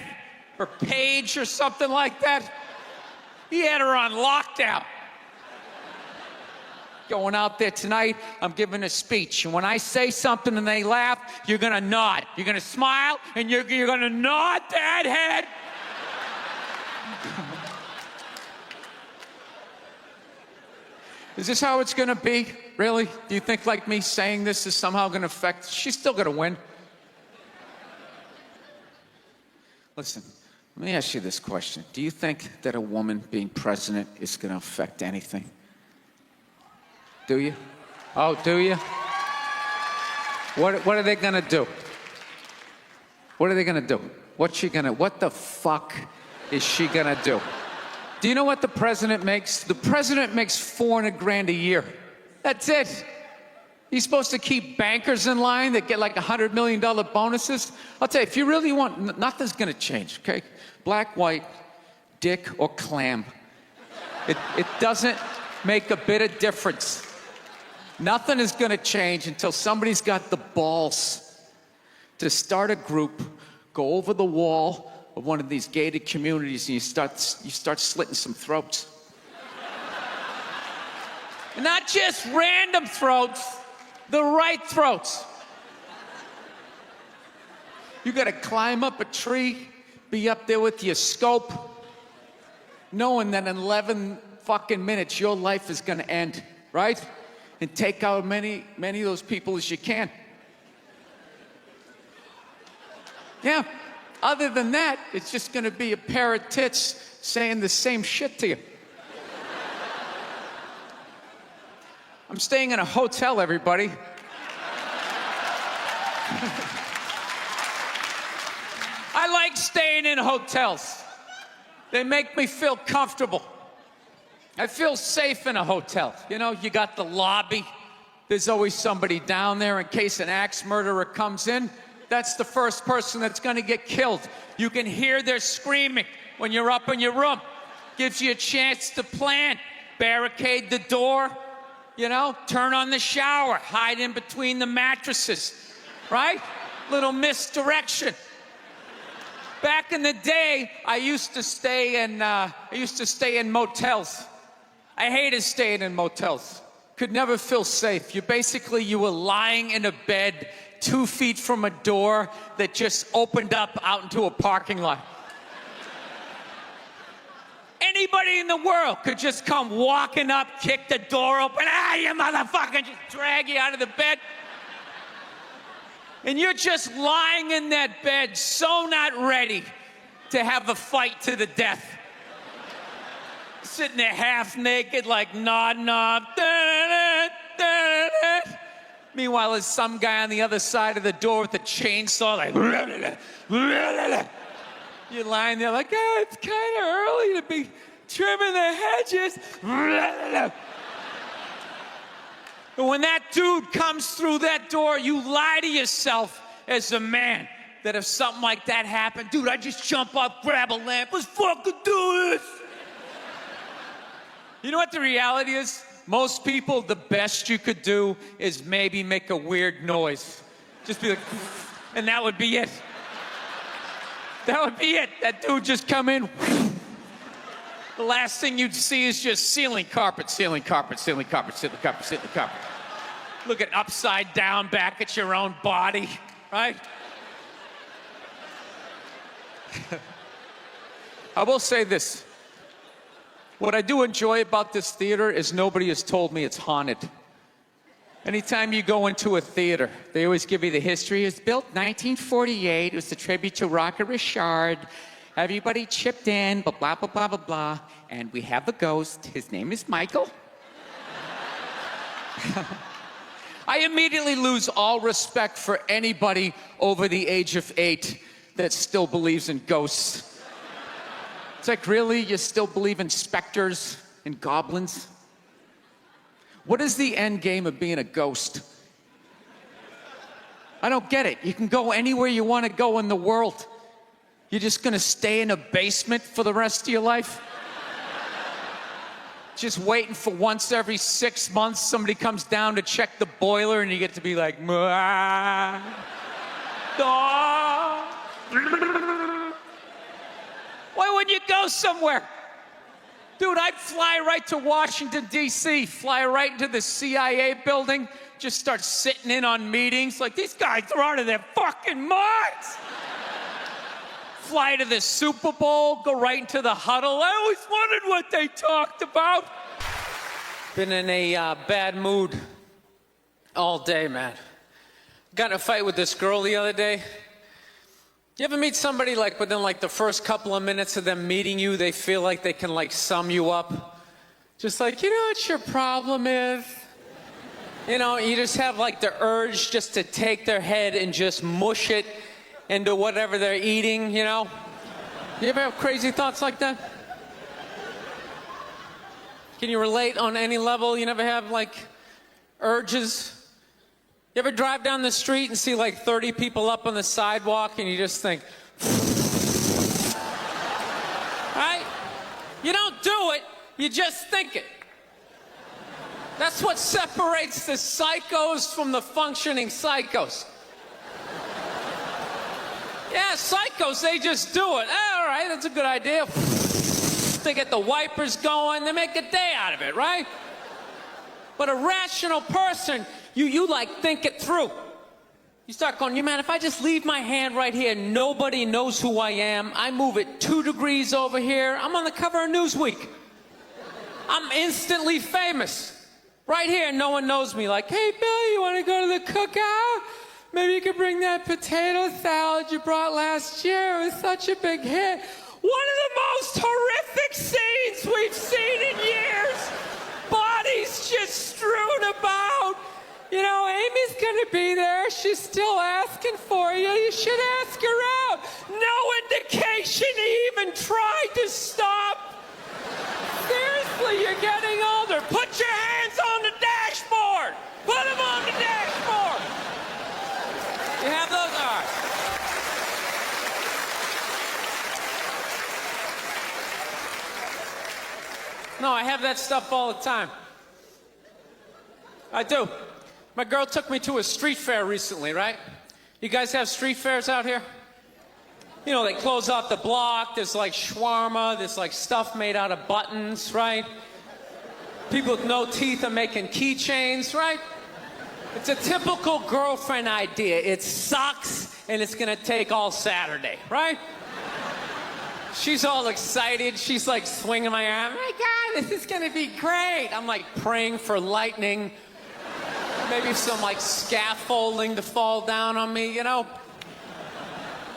or Paige or something like that? He had her on lockdown. Going out there tonight, I'm giving a speech. And when I say something and they laugh, you're gonna nod. You're gonna smile and you're gonna nod that head. Is this how it's gonna be? Really? Do you think like me saying this is somehow gonna affect? She's still gonna win. Listen, let me ask you this question. Do you think that a woman being president is gonna affect anything? Do you? Oh, do you? What are they gonna do? What are they gonna do? What the fuck is she gonna do? Do you know what the president makes? The president makes $400,000 a year. That's it. He's supposed to keep bankers in line that get like $100 million bonuses. I'll tell you, if you really want, nothing's gonna change, okay? Black, white, dick, or clam. It doesn't make a bit of difference. Nothing is gonna change until somebody's got the balls to start a group, go over the wall of one of these gated communities, and you start slitting some throats. And not just random throats, the right throats. You gotta climb up a tree, be up there with your scope, knowing that in 11 fucking minutes your life is gonna end, right? And take out many of those people as you can. Yeah. Other than that, it's just gonna be a pair of tits saying the same shit to you. I'm staying in a hotel, everybody. I like staying in hotels. They make me feel comfortable. I feel safe in a hotel. You know, you got the lobby. There's always somebody down there in case an axe murderer comes in. That's the first person that's gonna get killed. You can hear their screaming when you're up in your room. Gives you a chance to plan. Barricade the door, you know, turn on the shower, hide in between the mattresses, right? Little misdirection. Back in the day, I used to stay in motels. I hated staying in motels. Could never feel safe. You were lying in a bed 2 feet from a door that just opened up out into a parking lot. Anybody in the world could just come walking up, kick the door open, you motherfucker, just drag you out of the bed. And you're just lying in that bed, so not ready to have a fight to the death. Sitting there half naked, like nodding off. Meanwhile, there's some guy on the other side of the door with a chainsaw, like. You're lying there like, it's kind of early to be trimming the hedges. And when that dude comes through that door, you lie to yourself as a man that if something like that happened, dude, I'd just jump up, grab a lamp, let's fucking do this. You know what the reality is? Most people, the best you could do is maybe make a weird noise. Just be like, and that would be it. That would be it. That dude just come in. The last thing you'd see is just ceiling carpet, ceiling carpet, ceiling carpet, ceiling carpet, ceiling carpet. Looking upside down back at your own body, right? I will say this. What I do enjoy about this theater is nobody has told me it's haunted. Anytime you go into a theater, they always give you the history. It was built 1948. It was a tribute to Rocket Richard. Everybody chipped in, blah, blah, blah, blah, blah, blah. And we have a ghost. His name is Michael. I immediately lose all respect for anybody over the age of 8 that still believes in ghosts. It's like, really? You still believe in specters? and goblins? What is the end game of being a ghost? I don't get it. You can go anywhere you want to go in the world. You're just gonna stay in a basement for the rest of your life? Just waiting for once every 6 months somebody comes down to check the boiler and you get to be like, "Mwah, ah." Why wouldn't you go somewhere? Dude, I'd fly right to Washington, D.C., fly right into the CIA building, just start sitting in on meetings like, these guys are out of their fucking minds. Fly to the Super Bowl, go right into the huddle. I always wondered what they talked about. Been in a bad mood all day, man. Got in a fight with this girl the other day. You ever meet somebody like within like the first couple of minutes of them meeting you, they feel like they can like sum you up? Just like, you know what your problem is? You know, you just have like the urge just to take their head and just mush it into whatever they're eating, you know? You ever have crazy thoughts like that? Can you relate on any level? You never have like urges? You ever drive down the street and see like 30 people up on the sidewalk and you just think, right? You don't do it, you just think it. That's what separates the psychos from the functioning psychos. Yeah, psychos, they just do it. All right, that's a good idea. They get the wipers going, they make a day out of it, right? But a rational person, you like think it through. You start going, you man, if I just leave my hand right here, nobody knows who I am. I move it 2 degrees over here. I'm on the cover of Newsweek. I'm instantly famous. Right here, no one knows me. Like, hey, Bill, you want to go to the cookout? Maybe you could bring that potato salad you brought last year. It was such a big hit. One of the most horrific scenes we've seen in years. Bodies just strewn about. You know, Amy's gonna be there. She's still asking for you. You should ask her out. No indication he even tried to stop. Seriously, you're getting older. Put your hands on the dashboard. Put them on the dashboard. You have those? All right. No, I have that stuff all the time. I do. My girl took me to a street fair recently, right? You guys have street fairs out here? You know, they close off the block. There's like shawarma. There's like stuff made out of buttons, right? People with no teeth are making keychains, right? It's a typical girlfriend idea. It sucks, and it's gonna take all Saturday, right? She's all excited. She's like swinging my arm. Oh my God, this is gonna be great. I'm like praying for lightning. Maybe some like scaffolding to fall down on me, you know?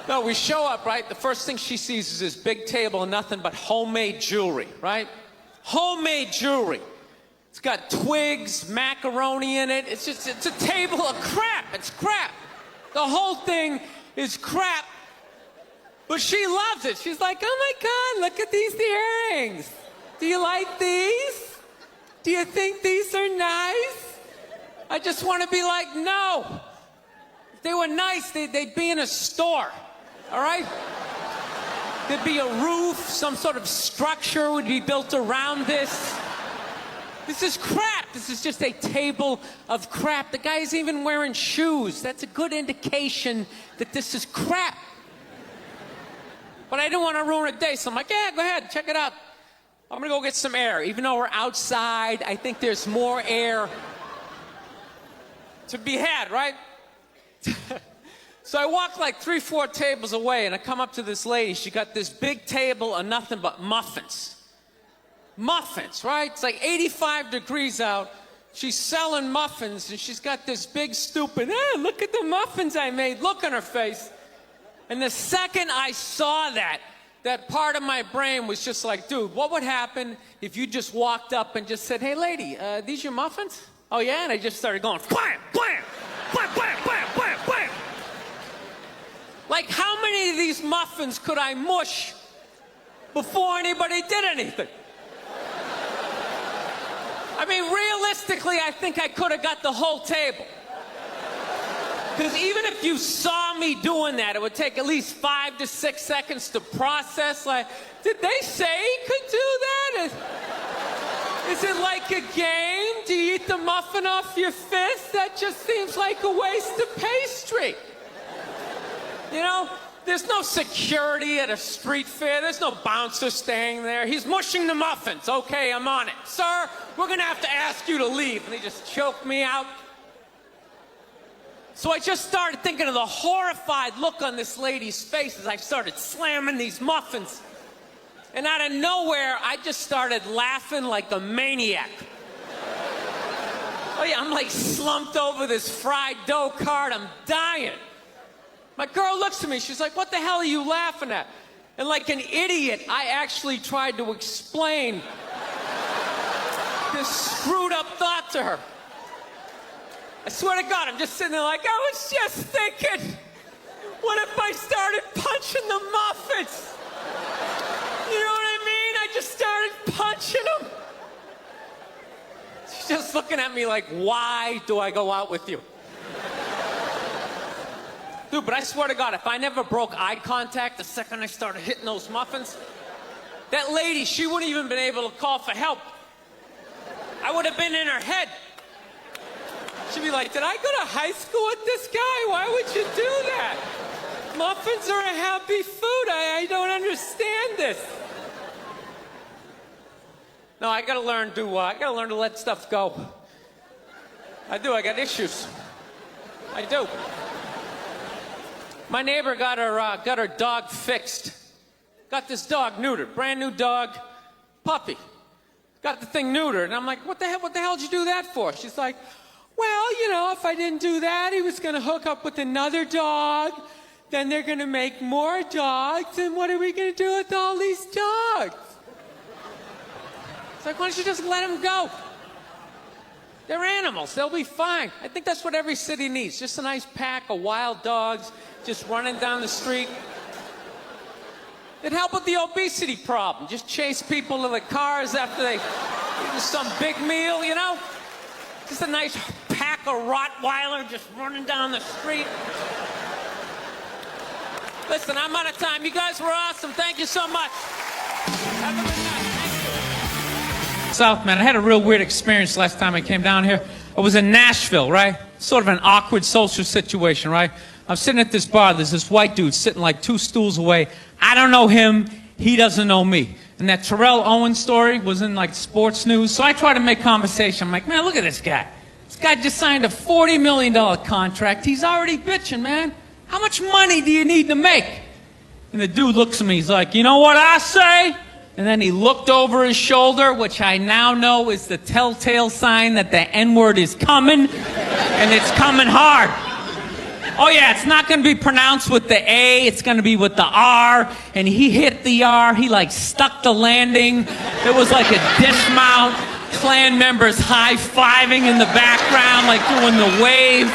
No, we show up, right? The first thing she sees is this big table and nothing but homemade jewelry, right? Homemade jewelry. It's got twigs, macaroni in it. It's a table of crap. It's crap. The whole thing is crap. But she loves it. She's like, oh my God, look at these earrings. Do you like these? Do you think these are nice? I just want to be like, no. If they were nice, they'd be in a store, all right? There'd be a roof, some sort of structure would be built around this. This is crap. This is just a table of crap. The guy's even wearing shoes. That's a good indication that this is crap. But I didn't want to ruin a day, so I'm like, yeah, go ahead, check it out. I'm going to go get some air. Even though we're outside, I think there's more air to be had, right? So I walk like 3-4 tables away, and I come up to this lady. She got this big table of nothing but muffins. Muffins, right? It's like 85 degrees out. She's selling muffins, and she's got this big stupid, look at the muffins I made, look on her face. And the second I saw that part of my brain was just like, dude, what would happen if you just walked up and just said, hey, lady, these your muffins? Oh, yeah? And I just started going, blam, blam, blam, blam, blam, blam, blam. Like, how many of these muffins could I mush before anybody did anything? I mean, realistically, I think I could have got the whole table. Because even if you saw me doing that, it would take at least 5 to 6 seconds to process. Like, did they say he could do that? Is it like a game? Do you eat the muffin off your fist? That just seems like a waste of pastry. You know, there's no security at a street fair. There's no bouncer staying there. He's mushing the muffins. Okay, I'm on it. Sir, we're gonna have to ask you to leave. And he just choked me out. So I just started thinking of the horrified look on this lady's face as I started slamming these muffins. And out of nowhere, I just started laughing like a maniac. Oh yeah, I'm like slumped over this fried dough cart. I'm dying. My girl looks at me. She's like, what the hell are you laughing at? And like an idiot, I actually tried to explain this screwed up thought to her. I swear to God, I'm just sitting there like, I was just thinking, what if I started punching the muffins? You know what I mean? I just started punching them. She's just looking at me like, why do I go out with you? Dude, but I swear to God, if I never broke eye contact the second I started hitting those muffins, that lady, she wouldn't even been able to call for help. I would have been in her head. She'd be like, did I go to high school with this guy? Why would you do that? Muffins are a happy food. I don't understand this. No, I gotta learn to let stuff go. I do, I got issues. I do. My neighbor got her dog fixed. Got this dog neutered, brand new dog, puppy. Got the thing neutered, and I'm like, what the hell did you do that for? She's like, well, you know, if I didn't do that, he was gonna hook up with another dog, then they're gonna make more dogs, and what are we gonna do with all these dogs? It's like, why don't you just let them go? They're animals, they'll be fine. I think that's what every city needs, just a nice pack of wild dogs just running down the street. It'd help with the obesity problem. Just chase people to the cars after they eat some big meal, you know? Just a nice pack of Rottweiler just running down the street. Listen, I'm out of time. You guys were awesome. Thank you so much. Have a good night. Thank you. South, man, I had a real weird experience last time I came down here. I was in Nashville, right? Sort of an awkward social situation, right? I'm sitting at this bar. There's this white dude sitting like 2 stools away. I don't know him. He doesn't know me. And that Owens story was in like sports news. So I try to make conversation. I'm like, man, look at this guy. This guy just signed a $40 million contract. He's already bitching, man. How much money do you need to make? And the dude looks at me. He's like, you know what I say? And then he looked over his shoulder, which I now know is the telltale sign that the N-word is coming. And it's coming hard. Oh yeah, it's not going to be pronounced with the A, it's going to be with the R, and he hit the R, he like stuck the landing. It was like a dismount, Klan members high-fiving in the background, like doing the wave.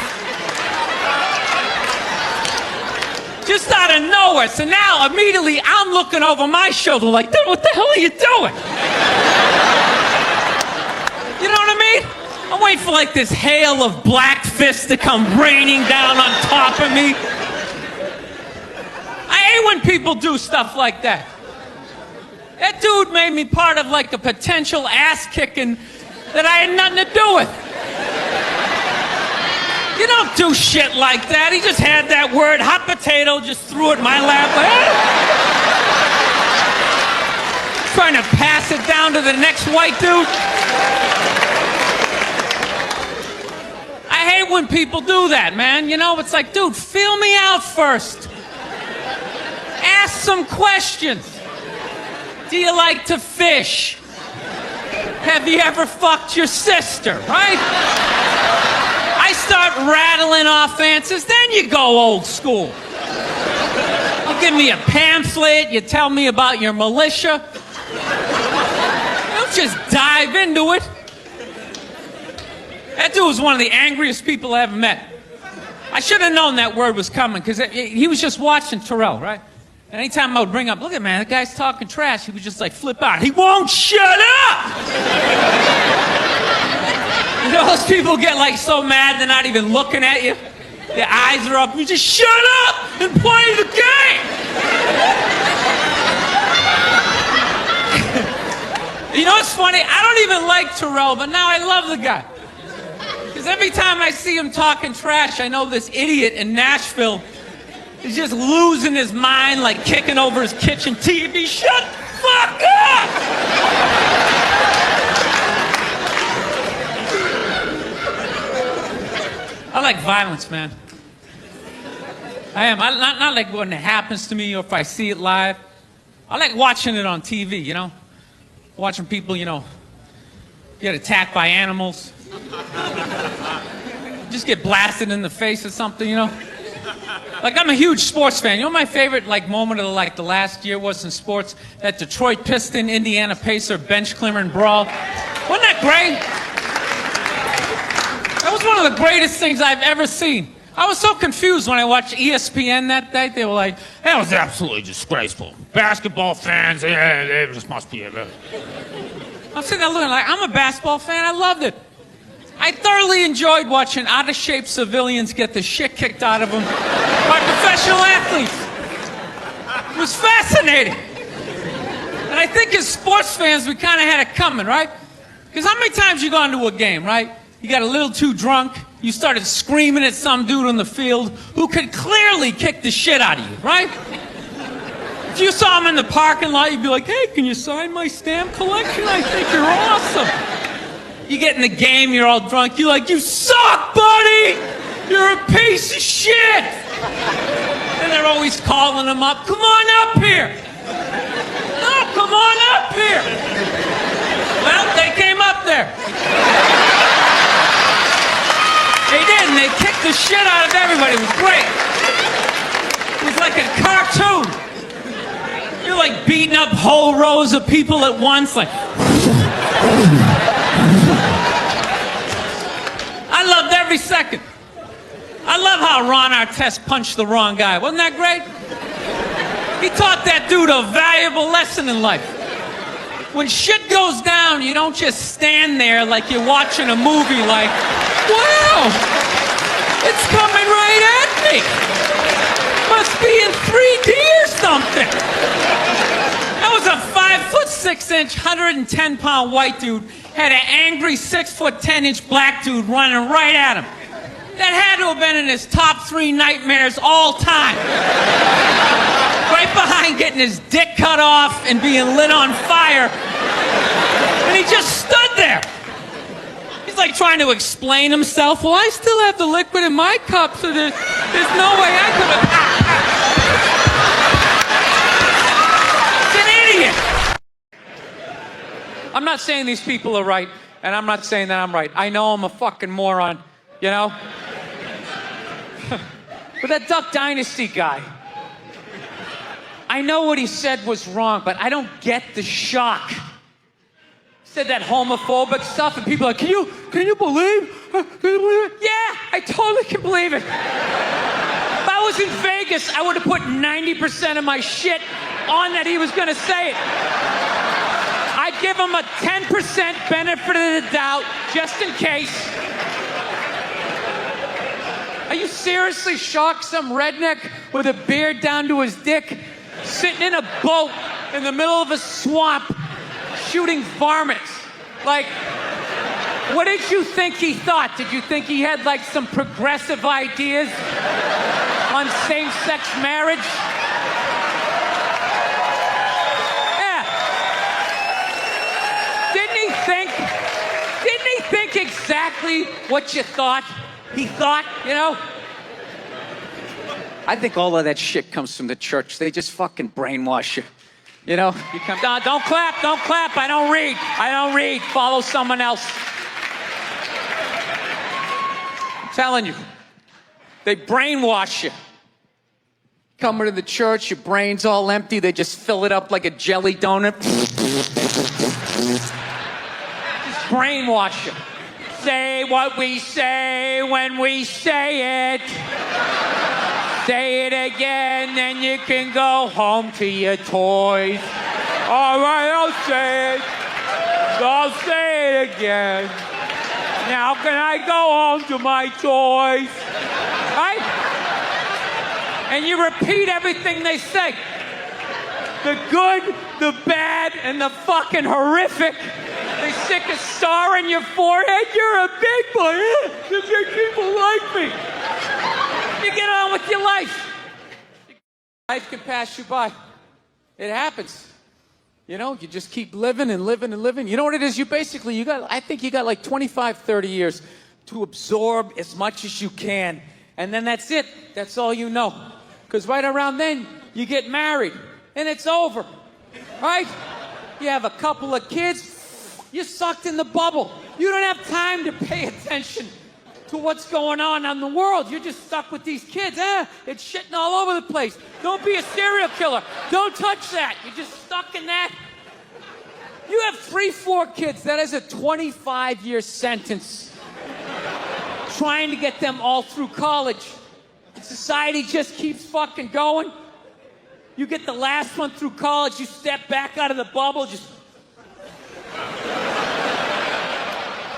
Just out of nowhere, so now immediately I'm looking over my shoulder like, dude, what the hell are you doing? You know what I mean? I'm waiting for like this hail of black fists to come raining down on top of me. I hate when people do stuff like that. That dude made me part of like a potential ass kicking that I had nothing to do with. You don't do shit like that. He just had that word, hot potato, just threw it in my lap. Trying to pass it down to the next white dude. I hate when people do that, man. You know, it's like, dude, feel me out first. Ask some questions. Do you like to fish? Have you ever fucked your sister, right? I start rattling off answers, then you go old school. You give me a pamphlet, you tell me about your militia. You don't just dive into it. That dude was one of the angriest people I ever met. I should have known that word was coming, because he was just watching Terrell, right? And anytime I would bring up, look at man, that guy's talking trash, he would just like flip out. He won't shut up! You know those people get like so mad they're not even looking at you? Their eyes are up. You just shut up and play the game. You know what's funny? I don't even like Terrell, but now I love the guy. Because every time I see him talking trash, I know this idiot in Nashville is just losing his mind, like kicking over his kitchen TV. Shut the fuck up! I like violence, man. I am. Not like when it happens to me or if I see it live. I like watching it on TV, you know? Watching people, you know, get attacked by animals. Just get blasted in the face or something, you know? Like, I'm a huge sports fan. You know my favorite, like, moment of, like, the last year was in sports? That Detroit Piston, Indiana Pacer, bench climber and brawl. Wasn't that great? That was one of the greatest things I've ever seen. I was so confused when I watched ESPN that night. They were like, that was absolutely disgraceful. Basketball fans, it just must be it. I'm sitting there looking like, I'm a basketball fan. I loved it. I thoroughly enjoyed watching out-of-shape civilians get the shit kicked out of them by professional athletes. It was fascinating. And I think as sports fans, we kind of had it coming, right? Because how many times you gone to a game, right? You got a little too drunk. You started screaming at some dude on the field who could clearly kick the shit out of you, right? If you saw him in the parking lot, you'd be like, hey, can you sign my stamp collection? I think you're awesome. You get in the game, you're all drunk. You're like, you suck, buddy! You're a piece of shit! And they're always calling him up. Come on up here! No, come on up here! Well, they came up there. They did, and they kicked the shit out of everybody. It was great. It was like a cartoon. You're like beating up whole rows of people at once, like... I loved every second. I love how Ron Artest punched the wrong guy. Wasn't that great? He taught that dude a valuable lesson in life. When shit goes down, you don't just stand there like you're watching a movie like, wow, it's coming right at me. Must be in 3D or something. That was a 5'6", 110-pound white dude had an angry 6'10" black dude running right at him. That had to have been in his top 3 nightmares all time. Right behind getting his dick cut off and being lit on fire. And he just stood there. He's like trying to explain himself. Well, I still have the liquid in my cup, so there's no way I could have... It's an idiot. I'm not saying these people are right, and I'm not saying that I'm right. I know I'm a fucking moron, you know? But that Duck Dynasty guy, I know what he said was wrong, but I don't get the shock. He said that homophobic stuff, and people are like, can you believe? Can you believe it? Yeah, I totally can believe it. If I was in Vegas, I would have put 90% of my shit on that he was gonna say it. I'd give him a 10% benefit of the doubt, just in case. Are you seriously shocked some redneck with a beard down to his dick, sitting in a boat in the middle of a swamp, shooting varmints? Like, what did you think he thought? Did you think he had, like, some progressive ideas on same-sex marriage? Didn't he think exactly what you thought he thought, you know? I think all of that shit comes from the church. They just fucking brainwash you. You know? You come down, don't clap, I don't read, follow someone else. I'm telling you, they brainwash you. Coming to the church, your brain's all empty, they just fill it up like a jelly donut. Brainwash you. Say what we say when we say it. Say it again, then you can go home to your toys. All right, I'll say it. I'll say it again. Now can I go home to my toys? Right? And you repeat everything they say. The good, the bad, and the fucking horrific. They stick a star in your forehead. You're a big boy. The big people like me. You get on with your life. Life can pass you by. It happens. You know, you just keep living and living and living. You know what it is? I think you got like 25, 30 years to absorb as much as you can. And then that's it. That's all you know. Because right around then, you get married. And it's over. Right? You have a couple of kids. You're sucked in the bubble. You don't have time to pay attention to what's going on in the world. You're just stuck with these kids. It's shitting all over the place. Don't be a serial killer. Don't touch that. You're just stuck in that. You have 3, 4 kids. That is a 25-year sentence. Trying to get them all through college. And society just keeps fucking going. You get the last one through college. You step back out of the bubble.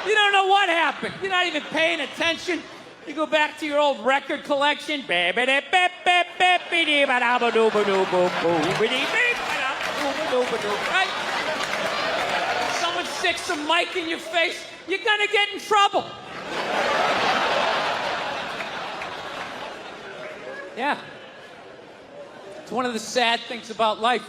You don't know what happened. You're not even paying attention. You go back to your old record collection. Right? Someone sticks a mic in your face, you're gonna get in trouble. Yeah. It's one of the sad things about life.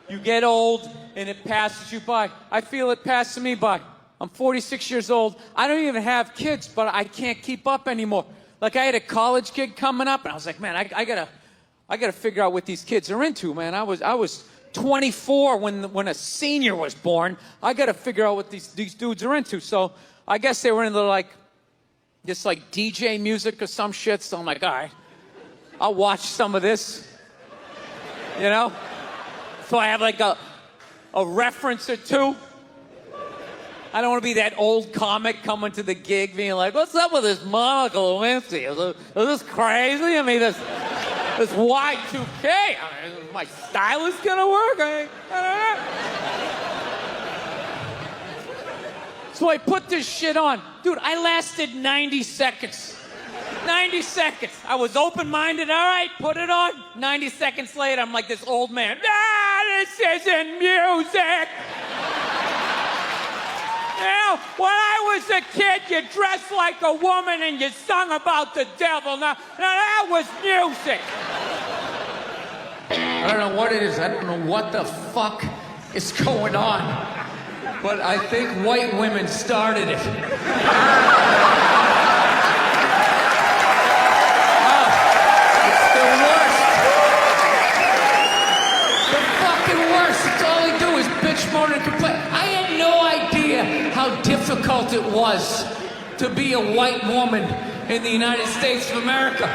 You get old and it passes you by. I feel it passing me by. I'm 46 years old. I don't even have kids, but I can't keep up anymore. Like I had a college kid coming up, and I was like, man, I gotta figure out what these kids are into, man. I was 24 when a senior was born. I gotta figure out what these dudes are into. So I guess they were into like DJ music or some shit. So I'm like, all right, I'll watch some of this. You know? So I have like a reference or two. I don't want to be that old comic coming to the gig being like, what's up with this Monica Lewinsky? Is this crazy? I mean, this Y2K. I mean, is my stylist gonna work? I don't know. So I put this shit on. Dude, I lasted 90 seconds. 90 seconds. I was open-minded. All right, put it on. 90 seconds later, I'm like this old man. This isn't music. Now, when I was a kid, you dressed like a woman and you sung about the devil. Now that was music. I don't know what it is. I don't know what the fuck is going on. But I think white women started it. Moan and complain. I had no idea how difficult it was to be a white woman in the United States of America.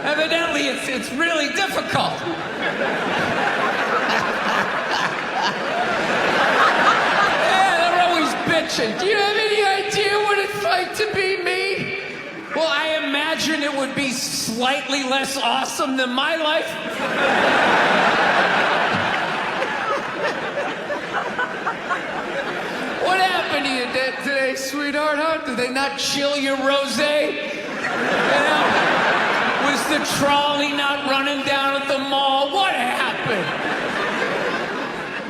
Evidently, it's really difficult. Yeah, they're always bitching. Do you have any idea what it's like to be me? Well, I imagine it would be slightly less awesome than my life. What happened to you today, sweetheart? Huh? Did they not chill your rosé? You know? Was the trolley not running down at the mall? What happened?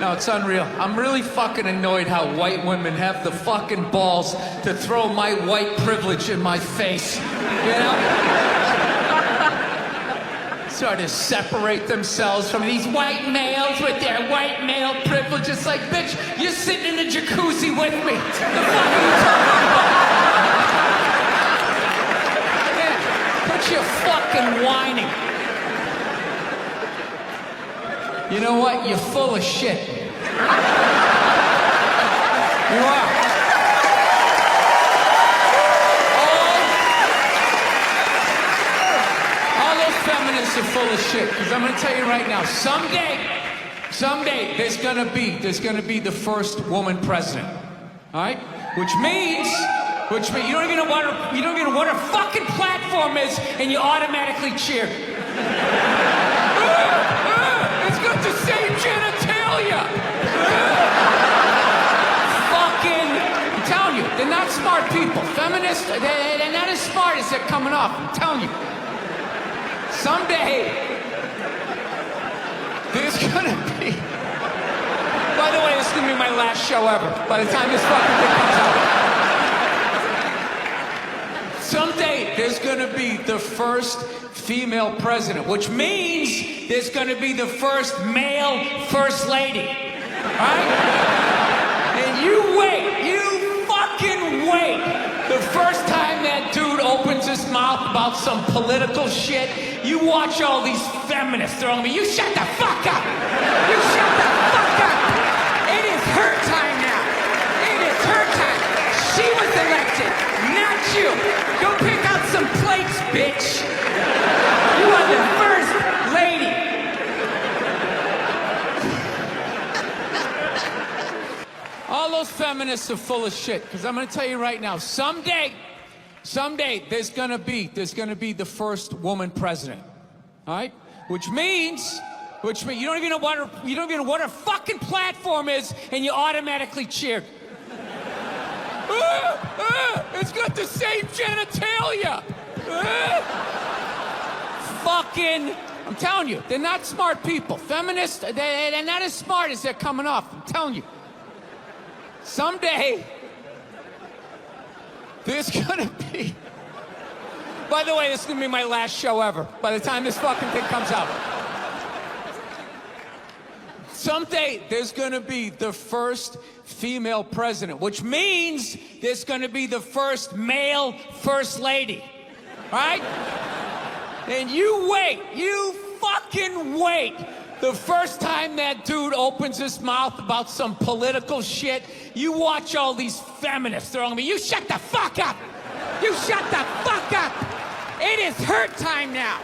No, it's unreal. I'm really fucking annoyed how white women have the fucking balls to throw my white privilege in my face. You know? Sort of separate themselves from these white males with their white male privilege. It's like, bitch, you're sitting in the jacuzzi with me. The fuck are you talking about? Yeah, quit your fucking whining. You know what? You're full of shit. You are. Feminists are full of shit, because I'm going to tell you right now, someday there's going to be the first woman president. All right? Which means you don't even know what her fucking platform is, and you automatically cheer. It's got the same genitalia. I'm telling you, they're not feminists, they're not as smart as they're coming off, I'm telling you. Someday, there's gonna be... By the way, this is gonna be my last show ever, by the time this fucking thing comes out. Someday, there's gonna be the first female president, which means there's gonna be the first male first lady, right? And you wait, you fucking wait. The first time that dude opens his mouth about some political shit, you watch all these feminists throwing me, you shut the fuck up! You shut the fuck up! It is her time now. It is her time. She was elected, not you. Go pick out some plates, bitch. You are the first lady. All those feminists are full of shit, because I'm going to tell you right now, someday, there's going to be the first woman president. All right? Which means you don't even know what her fucking platform is, and you automatically cheer. It's got the same genitalia. Fucking, I'm telling you, they're not smart people. Feminists, they're not as smart as they're coming off. I'm telling you. Someday, there's gonna be... By the way, this is gonna be my last show ever, by the time this fucking thing comes out. Someday, there's gonna be the first female president, which means there's gonna be the first male first lady, right? And you wait, you fucking wait. The first time that dude opens his mouth about some political shit, you watch all these feminists throwing me, you shut the fuck up! You shut the fuck up! It is her time now.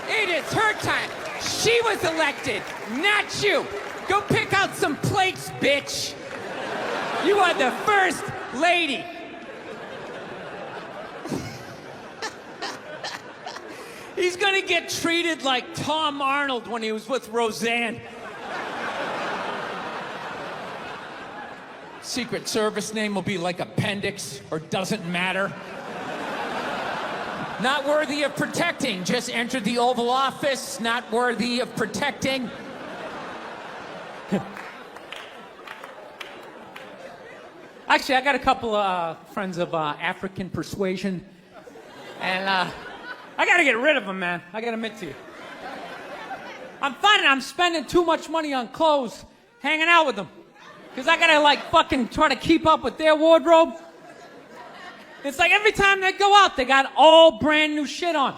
It is her time. She was elected, not you. Go pick out some plates, bitch. You are the first lady. He's gonna get treated like Tom Arnold when he was with Roseanne. Secret Service name will be like Appendix or Doesn't Matter. Not worthy of protecting, just entered the Oval Office, not worthy of protecting. Actually, I got a couple of friends of African persuasion, and I gotta get rid of them, man. I gotta admit to you. I'm finding I'm spending too much money on clothes hanging out with them. Because I gotta, like, fucking try to keep up with their wardrobe. It's like every time they go out, they got all brand new shit on.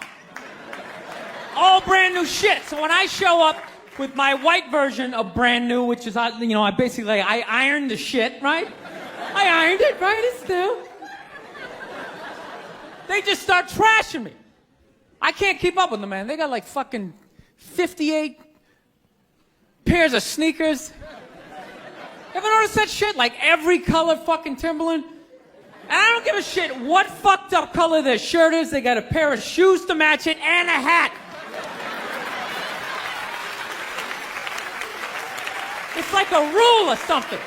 All brand new shit. So when I show up with my white version of brand new, which is, you know, I basically, I ironed the shit, right? I ironed it, right? It's new. They just start trashing me. I can't keep up with them, man. They got like fucking 58 pairs of sneakers. Ever notice that shit? Like every color fucking Timberland? And I don't give a shit what fucked up color their shirt is. They got a pair of shoes to match it and a hat. It's like a rule or something.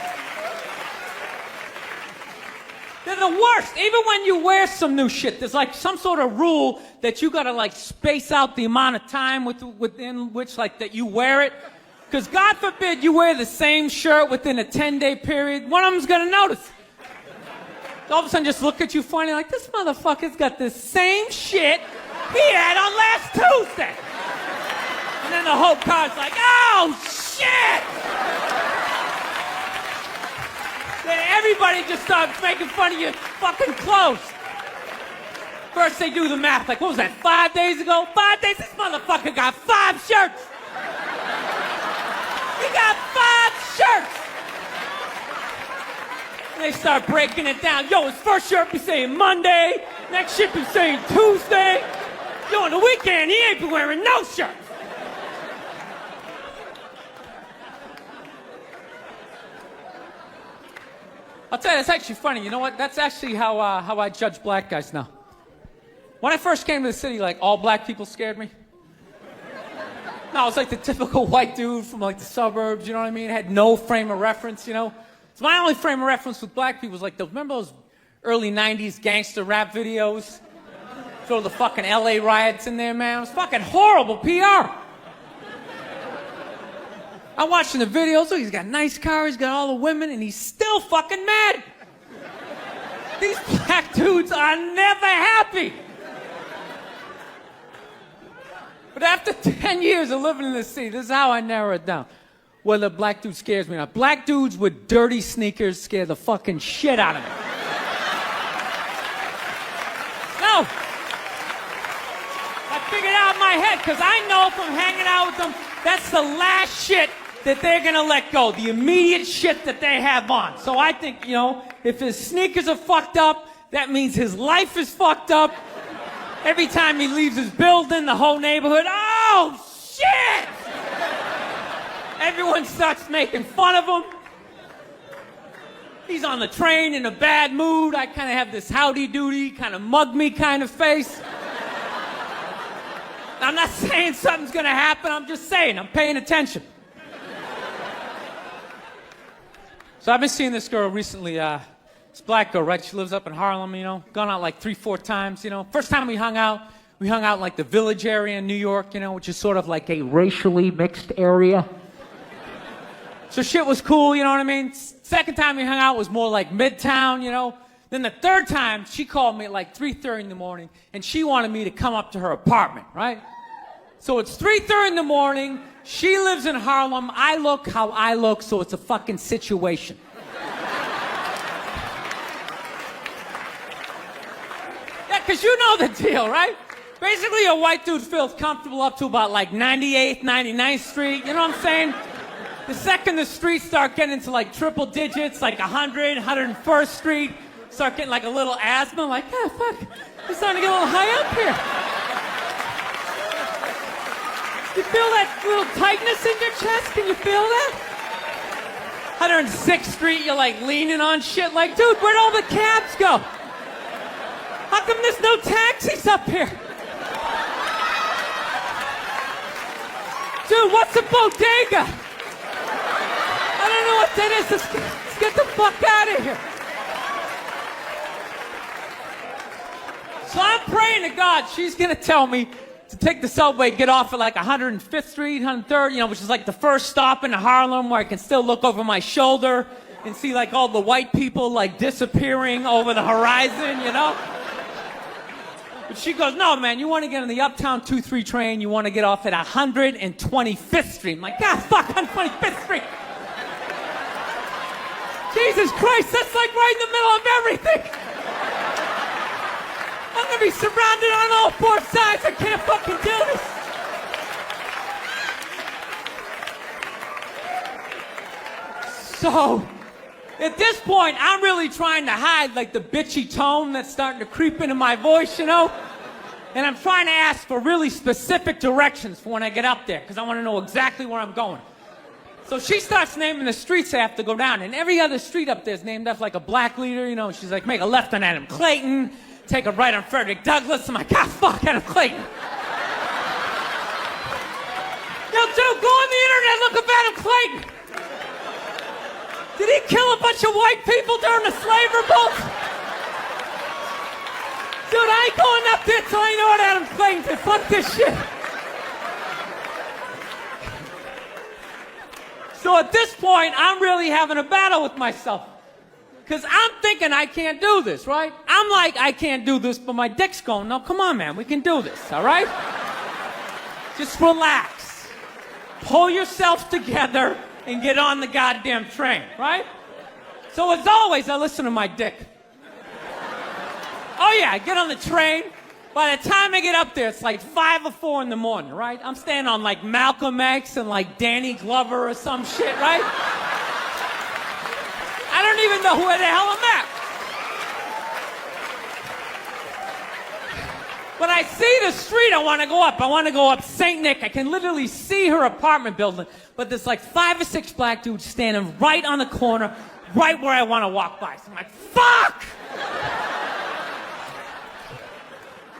They're the worst. Even when you wear some new shit, there's like some sort of rule that you gotta like space out the amount of time within which like that you wear it. Because God forbid you wear the same shirt within a 10-day period, one of them's gonna notice. All of a sudden just look at you funny like, this motherfucker's got the same shit he had on last Tuesday. And then the whole car's like, oh shit! Then everybody just starts making fun of your fucking clothes. First they do the math, like, what was that, 5 days ago? 5 days? This motherfucker got 5 shirts! He got 5 shirts! And they start breaking it down. Yo, his first shirt be saying Monday, next shirt be saying Tuesday. Yo, on the weekend, he ain't be wearing no shirts. I'll tell you, it's actually funny. You know what? That's actually how I judge black guys now. When I first came to the city, like, all black people scared me. No, I was like the typical white dude from like the suburbs, you know what I mean? Had no frame of reference, you know? So my only frame of reference with black people was like, remember those early 90s gangster rap videos. Throw the fucking LA riots in there, man. It was fucking horrible PR. I'm watching the videos. Look, he's got a nice car, he's got all the women, and he's still fucking mad. These black dudes are never happy. But after 10 years of living in the city, this is how I narrow it down. Whether a black dude scares me or not. Black dudes with dirty sneakers scare the fucking shit out of me. No. I figured out in my head, because I know from hanging out with them, that's the last shit that they're gonna let go. The immediate shit that they have on. So I think, you know, if his sneakers are fucked up, that means his life is fucked up. Every time he leaves his building, the whole neighborhood, oh, shit! Everyone starts making fun of him. He's on the train in a bad mood. I kind of have this howdy-doody, kind of mug-me kind of face. I'm not saying something's gonna happen, I'm just saying, I'm paying attention. So I've been seeing this girl recently, this black girl, right? She lives up in Harlem, you know, gone out like 3-4 times, you know. First time we hung out in like the Village area in New York, you know, which is sort of like a racially mixed area. So shit was cool, you know what I mean? Second time we hung out was more like Midtown, you know. Then the third time, she called me at like 3:30 in the morning, and she wanted me to come up to her apartment, right? So it's 3:30 in the morning, she lives in Harlem, I look how I look, so it's a fucking situation. Yeah, because you know the deal, right? Basically, a white dude feels comfortable up to about like 98th, 99th Street, you know what I'm saying? The second the streets start getting into like triple digits, like 100, 101st Street, start getting like a little asthma, like, ah, fuck, it's starting to get a little high up here. You feel that little tightness in your chest? Can you feel that? 106th Street, you're like leaning on shit like, dude, where'd all the cabs go? How come there's no taxis up here? Dude, what's a bodega? I don't know what that is. Let's get the fuck out of here. So I'm praying to God she's gonna tell me to take the subway, get off at like 105th Street, 103rd, you know, which is like the first stop in Harlem where I can still look over my shoulder and see like all the white people like disappearing over the horizon, you know? But she goes, no, man, you want to get on the Uptown 2-3 train, you want to get off at 125th Street. I'm like, God, fuck, 125th Street. Jesus Christ, that's like right in the middle of everything. I'm gonna be surrounded on all four sides. I can't fucking do this. So, at this point, I'm really trying to hide like the bitchy tone that's starting to creep into my voice, you know? And I'm trying to ask for really specific directions for when I get up there, because I want to know exactly where I'm going. So she starts naming the streets I have to go down, and every other street up there is named after like a black leader, you know? She's like, make a left on Adam Clayton, take a right on Frederick Douglass. I'm like, ah, fuck, Adam Clayton. Yo, dude, go on the internet, look up Adam Clayton. Did he kill a bunch of white people during the slave revolt? Dude, I ain't going up there till I know what Adam Clayton did. Fuck this shit. So at this point, I'm really having a battle with myself. Because I'm thinking I can't do this, right? I'm like, I can't do this, but my dick's going, no, come on, man, we can do this, all right? Just relax. Pull yourself together and get on the goddamn train, right? So as always, I listen to my dick. Oh yeah, I get on the train. By the time I get up there, it's like 5 or 4 in the morning, right? I'm staying on like Malcolm X and like Danny Glover or some shit, right? I don't even know where the hell I'm at. When I see the street I want to go up, I want to go up St. Nick. I can literally see her apartment building, but there's like 5 or 6 black dudes standing right on the corner, right where I want to walk by. So I'm like, fuck!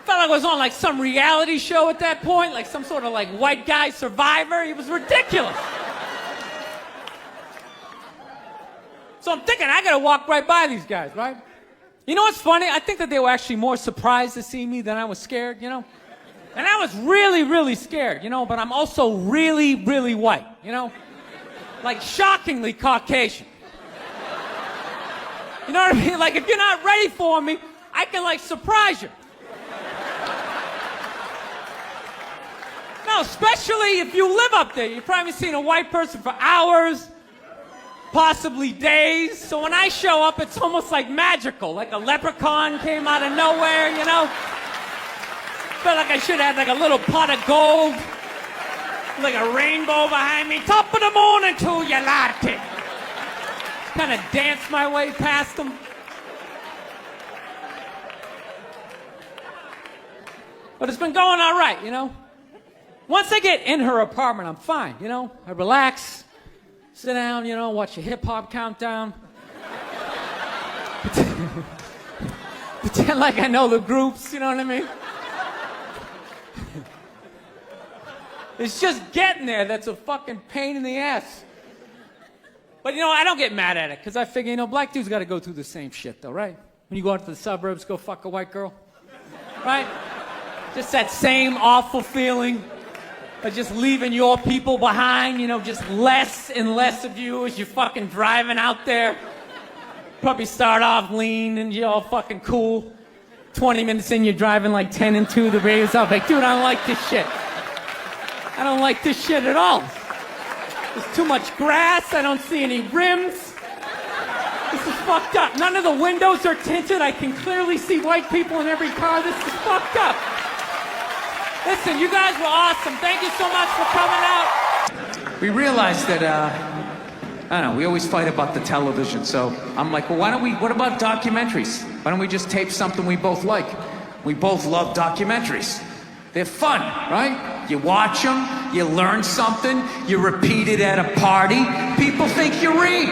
Felt like I was on like some reality show at that point, like some sort of like white guy survivor. It was ridiculous. So I'm thinking I gotta walk right by these guys, right? You know what's funny? I think that they were actually more surprised to see me than I was scared, you know? And I was really, really scared, you know, but I'm also really, really white, you know? Like shockingly Caucasian. You know what I mean? Like if you're not ready for me, I can like surprise you. No, especially if you live up there. You've probably seen a white person for hours, possibly days. So when I show up, it's almost like magical, like a leprechaun came out of nowhere, you know? Felt like I should have had like a little pot of gold, like a rainbow behind me. Top of the morning to you, latte. Kind of dance my way past them. But it's been going all right, you know? Once I get in her apartment, I'm fine, you know? I relax, sit down, you know, watch a hip-hop countdown. Pretend like I know the groups, you know what I mean? It's just getting there that's a fucking pain in the ass. But, you know, I don't get mad at it, because I figure, you know, black dudes got to go through the same shit, though, right? When you go out to the suburbs, go fuck a white girl, right? Just that same awful feeling of just leaving your people behind, you know, just less and less of you as you're fucking driving out there. Probably start off lean and you're all fucking cool. 20 minutes in, you're driving like 10 and 2, the radio's up. Like, dude, I don't like this shit. I don't like this shit at all. There's too much grass, I don't see any rims. This is fucked up. None of the windows are tinted. I can clearly see white people in every car. This is fucked up. Listen, you guys were awesome. Thank you so much for coming out. We realized that, I don't know, we always fight about the television, so I'm like, well, what about documentaries? Why don't we just tape something we both like? We both love documentaries. They're fun, right? You watch them, you learn something, you repeat it at a party, people think you read.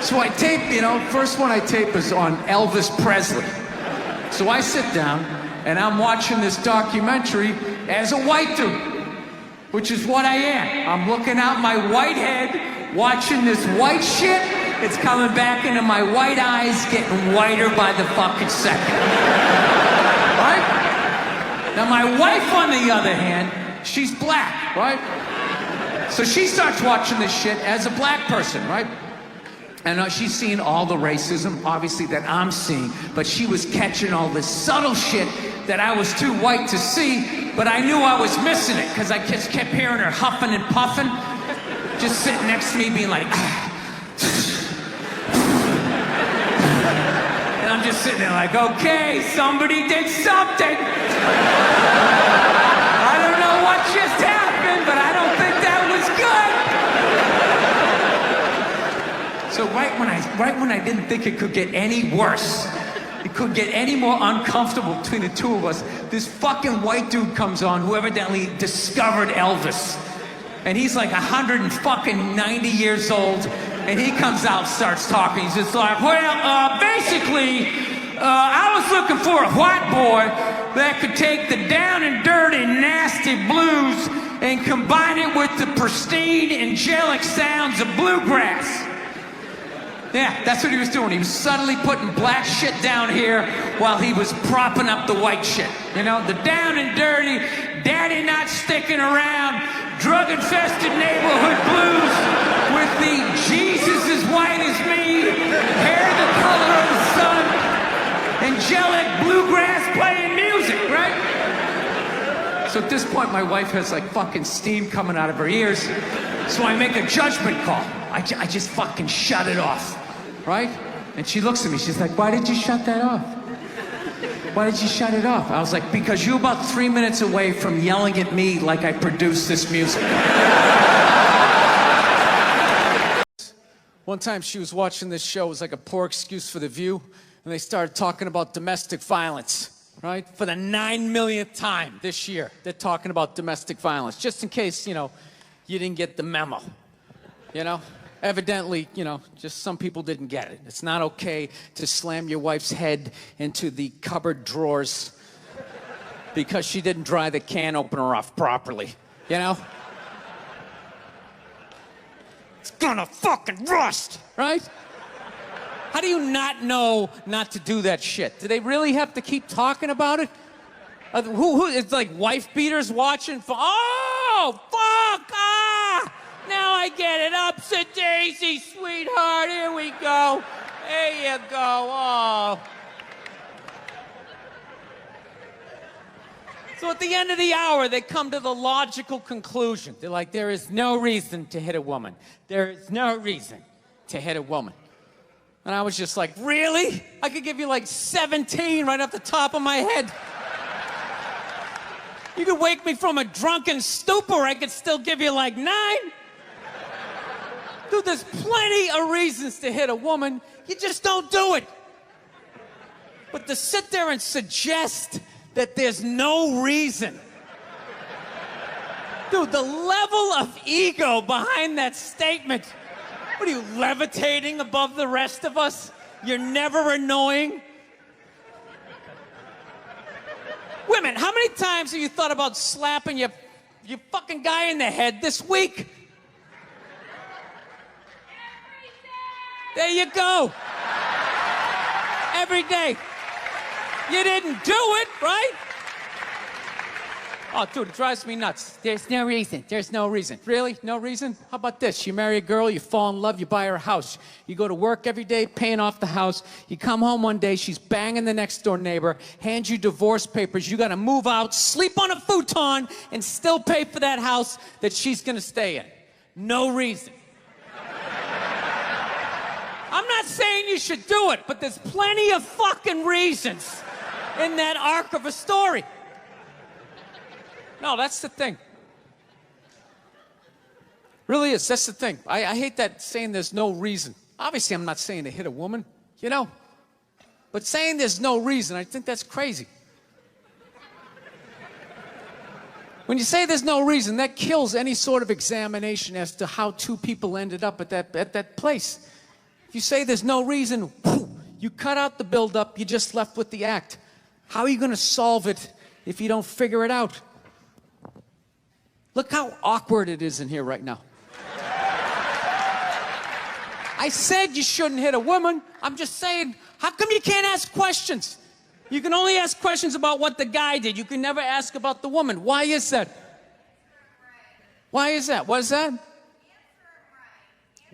So I tape, you know, first one I tape is on Elvis Presley. So I sit down and I'm watching this documentary as a white dude, which is what I am. I'm looking out my white head, watching this white shit. It's coming back into my white eyes, getting whiter by the fucking second. Right? Now my wife, on the other hand, she's black, right? So she starts watching this shit as a black person, right? And she's seeing all the racism, obviously, that I'm seeing, but she was catching all this subtle shit that I was too white to see, but I knew I was missing it, because I just kept hearing her huffing and puffing, just sitting next to me being like, and I'm just sitting there like, okay, somebody did something. I don't know what just happened, but I don't think that was good. So right when I didn't think it could get any worse, it could get any more uncomfortable between the two of us, this fucking white dude comes on who evidently discovered Elvis. And he's like 190 years old, and he comes out, starts talking. He's just like, well, basically, I was looking for a white boy that could take the down and dirty, nasty blues and combine it with the pristine, angelic sounds of bluegrass. Yeah, that's what he was doing. He was subtly putting black shit down here while he was propping up the white shit. You know, the down and dirty, daddy not sticking around, drug-infested neighborhood blues with the Jesus as white as me, hair the color of the sun, angelic bluegrass playing music, right? So at this point, my wife has like fucking steam coming out of her ears. So I make a judgment call. I just fucking shut it off, right? And she looks at me, she's like, why did you shut that off? Why did you shut it off? I was like, because you're about 3 minutes away from yelling at me like I produced this music. One time she was watching this show, it was like a poor excuse for The View, and they started talking about domestic violence, right? For the 9 millionth time this year, they're talking about domestic violence, just in case, you know, you didn't get the memo, you know? Evidently, you know, just some people didn't get it. It's not okay to slam your wife's head into the cupboard drawers because she didn't dry the can opener off properly, you know? It's gonna fucking rust, right? How do you not know not to do that shit? Do they really have to keep talking about it? Who it's like wife beaters watching? Oh, fuck! Ah! Now I get it. Upset daisy, sweetheart. Here we go. There you go. Oh. So at the end of the hour, they come to the logical conclusion. They're like, there is no reason to hit a woman. There is no reason to hit a woman. And I was just like, really? I could give you like 17 right off the top of my head. You could wake me from a drunken stupor, I could still give you like 9. Dude, there's plenty of reasons to hit a woman. You just don't do it. But to sit there and suggest that there's no reason. Dude, the level of ego behind that statement. What are you, levitating above the rest of us? You're never annoying? Women, how many times have you thought about slapping your fucking guy in the head this week? There you go. Every day. You didn't do it, right? Oh, dude, it drives me nuts. There's no reason. There's no reason. Really? No reason? How about this? You marry a girl, you fall in love, you buy her a house. You go to work every day, paying off the house. You come home one day, she's banging the next door neighbor, hands you divorce papers. You got to move out, sleep on a futon, and still pay for that house that she's going to stay in. No reason. I'm not saying you should do it, but there's plenty of fucking reasons in that arc of a story. No, that's the thing. Really is. That's the thing. I hate that saying there's no reason. Obviously, I'm not saying to hit a woman, you know. But saying there's no reason, I think that's crazy. When you say there's no reason, that kills any sort of examination as to how two people ended up at that place. If you say there's no reason, whew, you cut out the build-up, you're just left with the act. How are you going to solve it if you don't figure it out? Look how awkward it is in here right now. I said you shouldn't hit a woman. I'm just saying, how come you can't ask questions? You can only ask questions about what the guy did. You can never ask about the woman. Why is that? Why is that? What is that?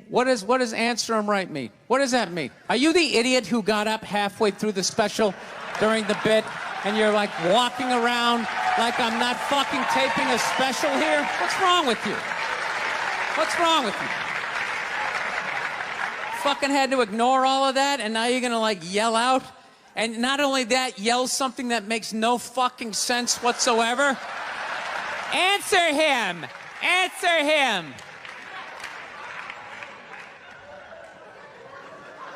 What does answer him right mean? What does that mean? Are you the idiot who got up halfway through the special during the bit and you're like walking around like I'm not fucking taping a special here? What's wrong with you? What's wrong with you? Fucking had to ignore all of that and now you're gonna like yell out? And not only that, yell something that makes no fucking sense whatsoever? Answer him! Answer him!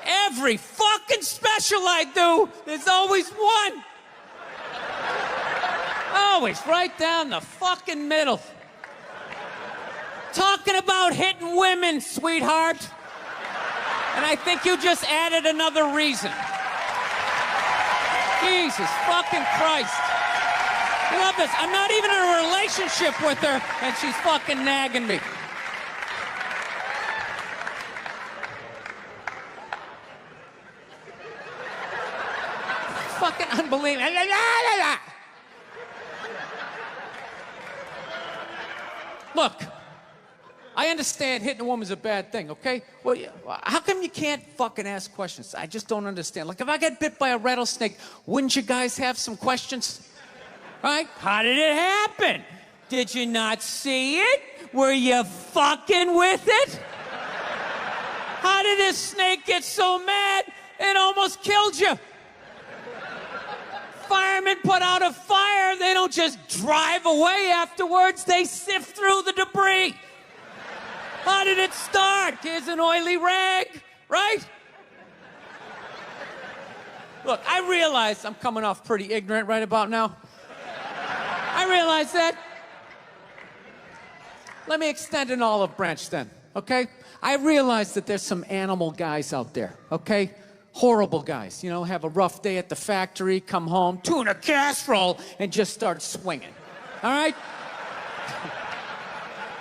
Every fucking special I do, there's always one. Always right down the fucking middle. Talking about hitting women, sweetheart. And I think you just added another reason. Jesus fucking Christ. You love this. I'm not even in a relationship with her, and she's fucking nagging me. Fucking unbelievable. Look, I understand hitting a woman's a bad thing, okay? Well, how come you can't fucking ask questions? I just don't understand. Like, if I get bit by a rattlesnake, wouldn't you guys have some questions? Right? How did it happen? Did you not see it? Were you fucking with it? How did this snake get so mad it almost killed you? Firemen put out a fire, they don't just drive away afterwards, they sift through the debris. How did it start? Here's an oily rag, right? Look, I realize I'm coming off pretty ignorant right about now. I realize that. Let me extend an olive branch then, okay? I realize that there's some animal guys out there, okay? Horrible guys, you know, have a rough day at the factory, come home, tuna casserole, and just start swinging. All right?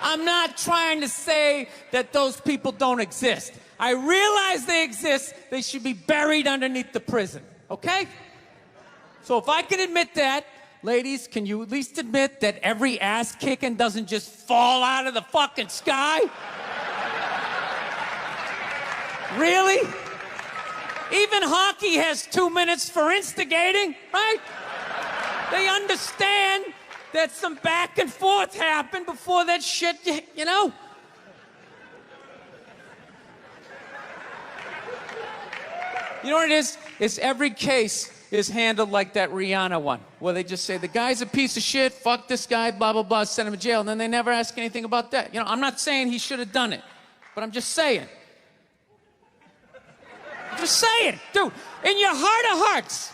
I'm not trying to say that those people don't exist. I realize they exist. They should be buried underneath the prison, okay? So if I can admit that, ladies, can you at least admit that every ass kicking doesn't just fall out of the fucking sky? Really? Even hockey has 2 minutes for instigating, right? They understand that some back and forth happened before that shit, you know? You know what it is? It's every case is handled like that Rihanna one, where they just say, the guy's a piece of shit, fuck this guy, blah, blah, blah, send him to jail, and then they never ask anything about that. You know, I'm not saying he should have done it, but I'm just saying. I'm just saying, dude, in your heart of hearts,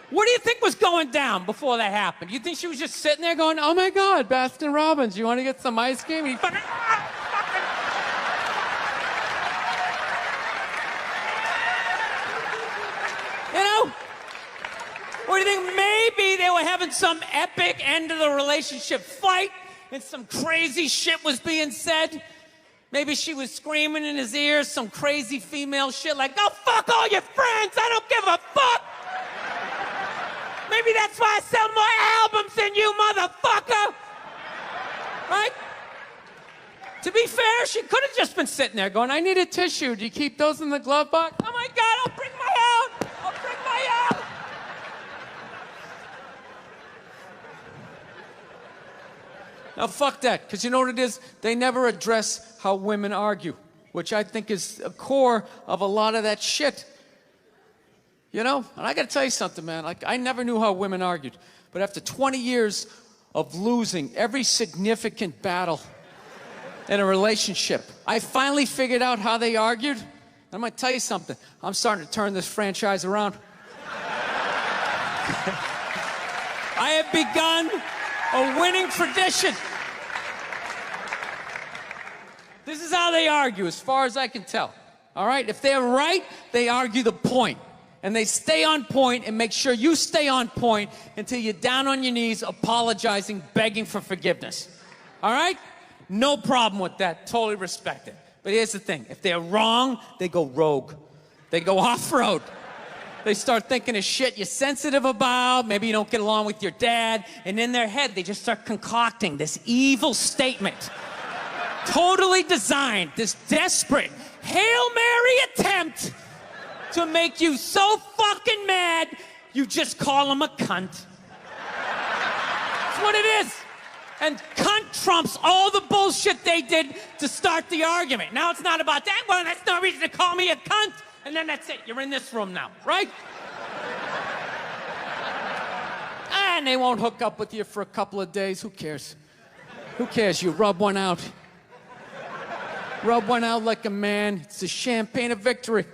what do you think was going down before that happened? You think she was just sitting there going, oh my God, Baskin Robbins, you want to get some ice cream? And he fucking, you know? Or do you think maybe they were having some epic end of the relationship fight and some crazy shit was being said? Maybe she was screaming in his ears some crazy female shit like, go fuck all your friends, I don't give a fuck! Maybe that's why I sell more albums than you, motherfucker! Right? To be fair, she could have just been sitting there going, I need a tissue. Do you keep those in the glove box? Oh my God, I'll bring my out! I'll bring my out! Now, fuck that, because you know what it is? They never address how women argue, which I think is a core of a lot of that shit. You know? And I gotta tell you something, man. Like, I never knew how women argued. But after 20 years of losing every significant battle in a relationship, I finally figured out how they argued. I'm gonna tell you something. I'm starting to turn this franchise around. I have begun a winning tradition. This is how they argue, as far as I can tell. All right? If they're right, they argue the point. And they stay on point and make sure you stay on point until you're down on your knees, apologizing, begging for forgiveness. All right? No problem with that. Totally respect it. But here's the thing. If they're wrong, they go rogue. They go off-road. They start thinking of shit you're sensitive about. Maybe you don't get along with your dad. And in their head, they just start concocting this evil statement. Totally designed, this desperate Hail Mary attempt to make you so fucking mad, you just call him a cunt. That's what it is. And cunt trumps all the bullshit they did to start the argument. Now it's not about that. Well, that's no reason to call me a cunt. And then that's it. You're in this room now, right? And they won't hook up with you for a couple of days. Who cares? Who cares? You rub one out. Rub one out like a man. It's the champagne of victory.